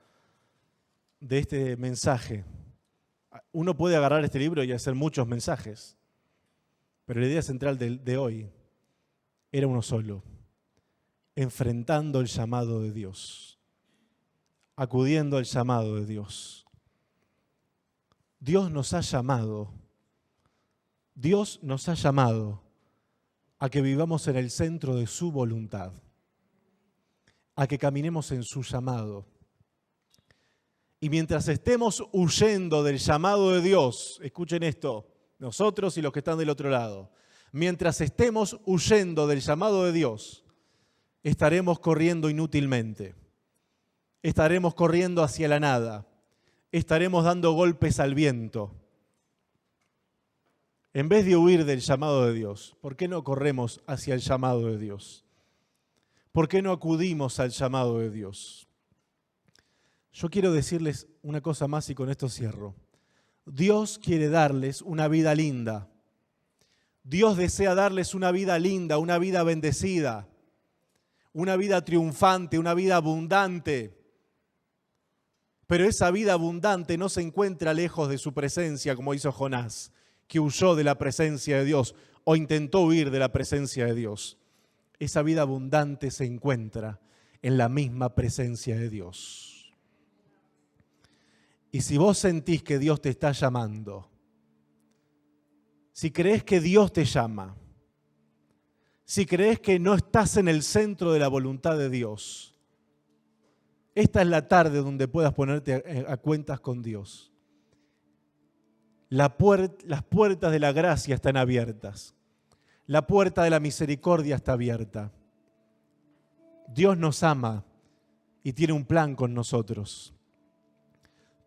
[SPEAKER 1] de este mensaje. Uno puede agarrar este libro y hacer muchos mensajes, pero la idea central de hoy era uno solo. enfrentando el llamado de Dios, acudiendo al llamado de Dios. Dios nos ha llamado a que vivamos en el centro de su voluntad, a que caminemos en su llamado. Y mientras estemos huyendo del llamado de Dios, escuchen esto, nosotros y los que están del otro lado, mientras estemos huyendo del llamado de Dios, estaremos corriendo inútilmente, estaremos corriendo hacia la nada, estaremos dando golpes al viento. En vez de huir del llamado de Dios, ¿por qué no corremos hacia el llamado de Dios? ¿Por qué no acudimos al llamado de Dios? Yo quiero decirles una cosa más y con esto cierro. Dios quiere darles una vida linda. Dios desea darles una vida linda, una vida bendecida, una vida triunfante, una vida abundante. Pero esa vida abundante no se encuentra lejos de su presencia, como hizo Jonás, que huyó de la presencia de Dios o intentó huir de la presencia de Dios. Esa vida abundante se encuentra en la misma presencia de Dios. Y si vos sentís que Dios te está llamando, si crees que Dios te llama, si crees que no estás en el centro de la voluntad de Dios, esta es la tarde donde puedas ponerte a cuentas con Dios. Las puertas de la gracia están abiertas. La puerta de la misericordia está abierta. Dios nos ama y tiene un plan con nosotros.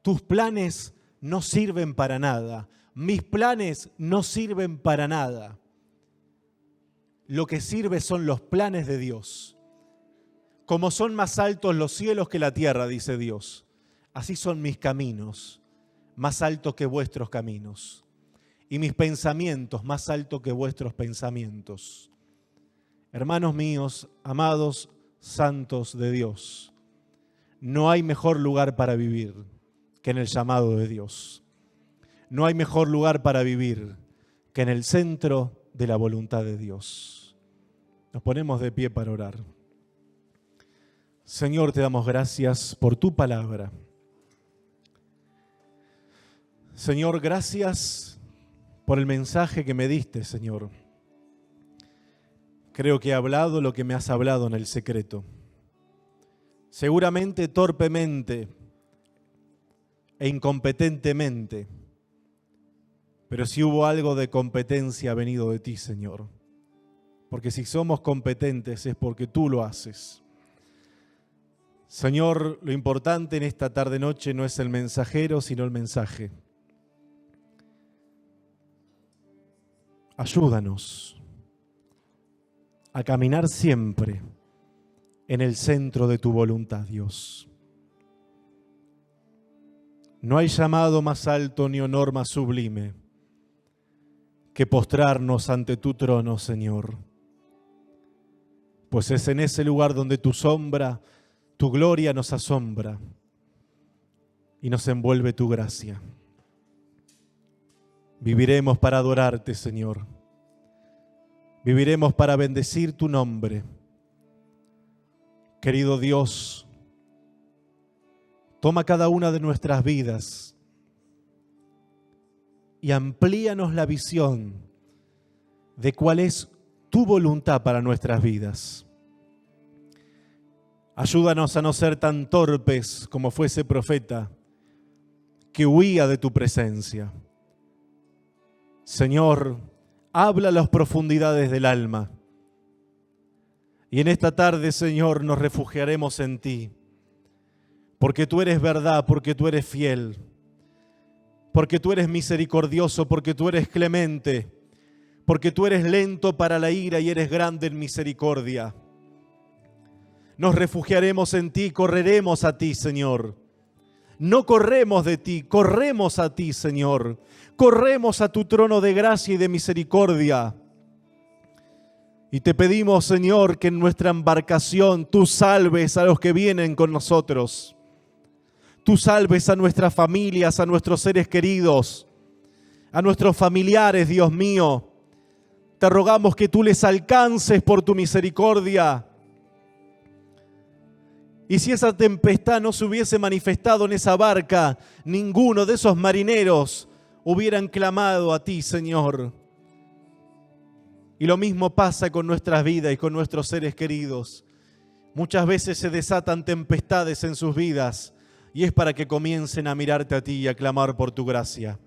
[SPEAKER 1] Tus planes no sirven para nada. Mis planes no sirven para nada. Lo que sirve son los planes de Dios. Como son más altos los cielos que la tierra, dice Dios, así son mis caminos, más altos que vuestros caminos, y mis pensamientos más altos que vuestros pensamientos. Hermanos míos, amados santos de Dios, no hay mejor lugar para vivir que en el llamado de Dios. No hay mejor lugar para vivir que en el centro de la voluntad de Dios. Nos ponemos de pie para orar. Señor, te damos gracias por tu palabra. Señor, gracias por el mensaje que me diste, Señor. Creo que he hablado lo que me has hablado en el secreto. Seguramente torpemente e incompetentemente, pero si hubo algo de competencia venido de ti, Señor. Porque si somos competentes es porque tú lo haces. Señor, lo importante en esta tarde-noche no es el mensajero, sino el mensaje. Ayúdanos a caminar siempre en el centro de tu voluntad, Dios. No hay llamado más alto ni honor más sublime que postrarnos ante tu trono, Señor. Pues es en ese lugar donde tu sombra, tu gloria nos asombra y nos envuelve tu gracia. Viviremos para adorarte, Señor. Viviremos para bendecir tu nombre. Querido Dios, toma cada una de nuestras vidas y amplíanos la visión de cuál es tu voluntad para nuestras vidas. Ayúdanos a no ser tan torpes como fue ese profeta que huía de tu presencia. Señor, habla a las profundidades del alma. Y en esta tarde, Señor, nos refugiaremos en ti. Porque tú eres verdad, porque tú eres fiel. Porque tú eres misericordioso, porque tú eres clemente. Porque tú eres lento para la ira y eres grande en misericordia. Nos refugiaremos en ti, correremos a ti, Señor. No corremos de ti, corremos a ti, Señor. Corremos a tu trono de gracia y de misericordia. Y te pedimos, Señor, que en nuestra embarcación tú salves a los que vienen con nosotros. Tú salves a nuestras familias, a nuestros seres queridos, a nuestros familiares, Dios mío. Te rogamos que tú les alcances por tu misericordia. Y si esa tempestad no se hubiese manifestado en esa barca, ninguno de esos marineros hubieran clamado a ti, Señor. Y lo mismo pasa con nuestras vidas y con nuestros seres queridos. Muchas veces se desatan tempestades en sus vidas y es para que comiencen a mirarte a ti y a clamar por tu gracia.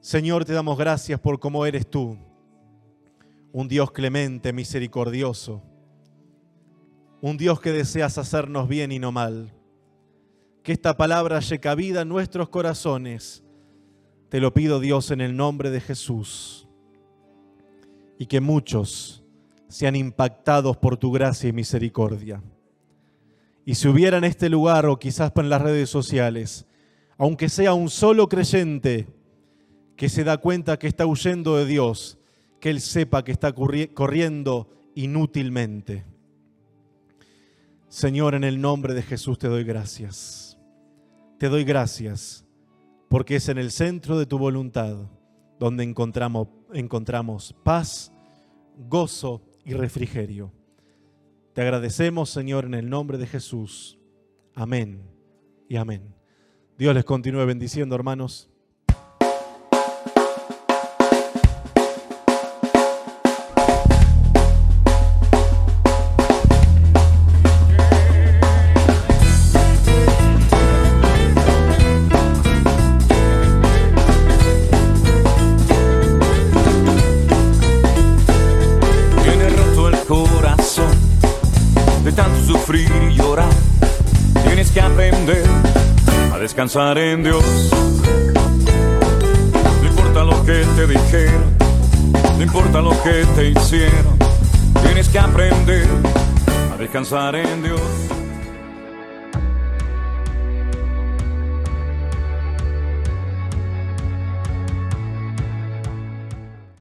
[SPEAKER 1] Señor, te damos gracias por cómo eres tú, un Dios clemente, misericordioso, un Dios que deseas hacernos bien y no mal. Que esta palabra haya cabida en nuestros corazones. Te lo pido, Dios, en el nombre de Jesús. Y que muchos sean impactados por tu gracia y misericordia. Y si hubiera en este lugar o quizás en las redes sociales, aunque sea un solo creyente que se da cuenta que está huyendo de Dios, que él sepa que está corriendo inútilmente. Señor, en el nombre de Jesús te doy gracias. Te doy gracias porque es en el centro de tu voluntad donde encontramos paz, gozo y refrigerio. Te agradecemos, Señor, en el nombre de Jesús. Amén y amén. Dios les continúe bendiciendo, hermanos.
[SPEAKER 2] Sufrir y llorar, tienes que aprender a descansar en Dios. No importa lo que te dijeron, no importa lo que te hicieron, tienes que aprender a descansar en Dios.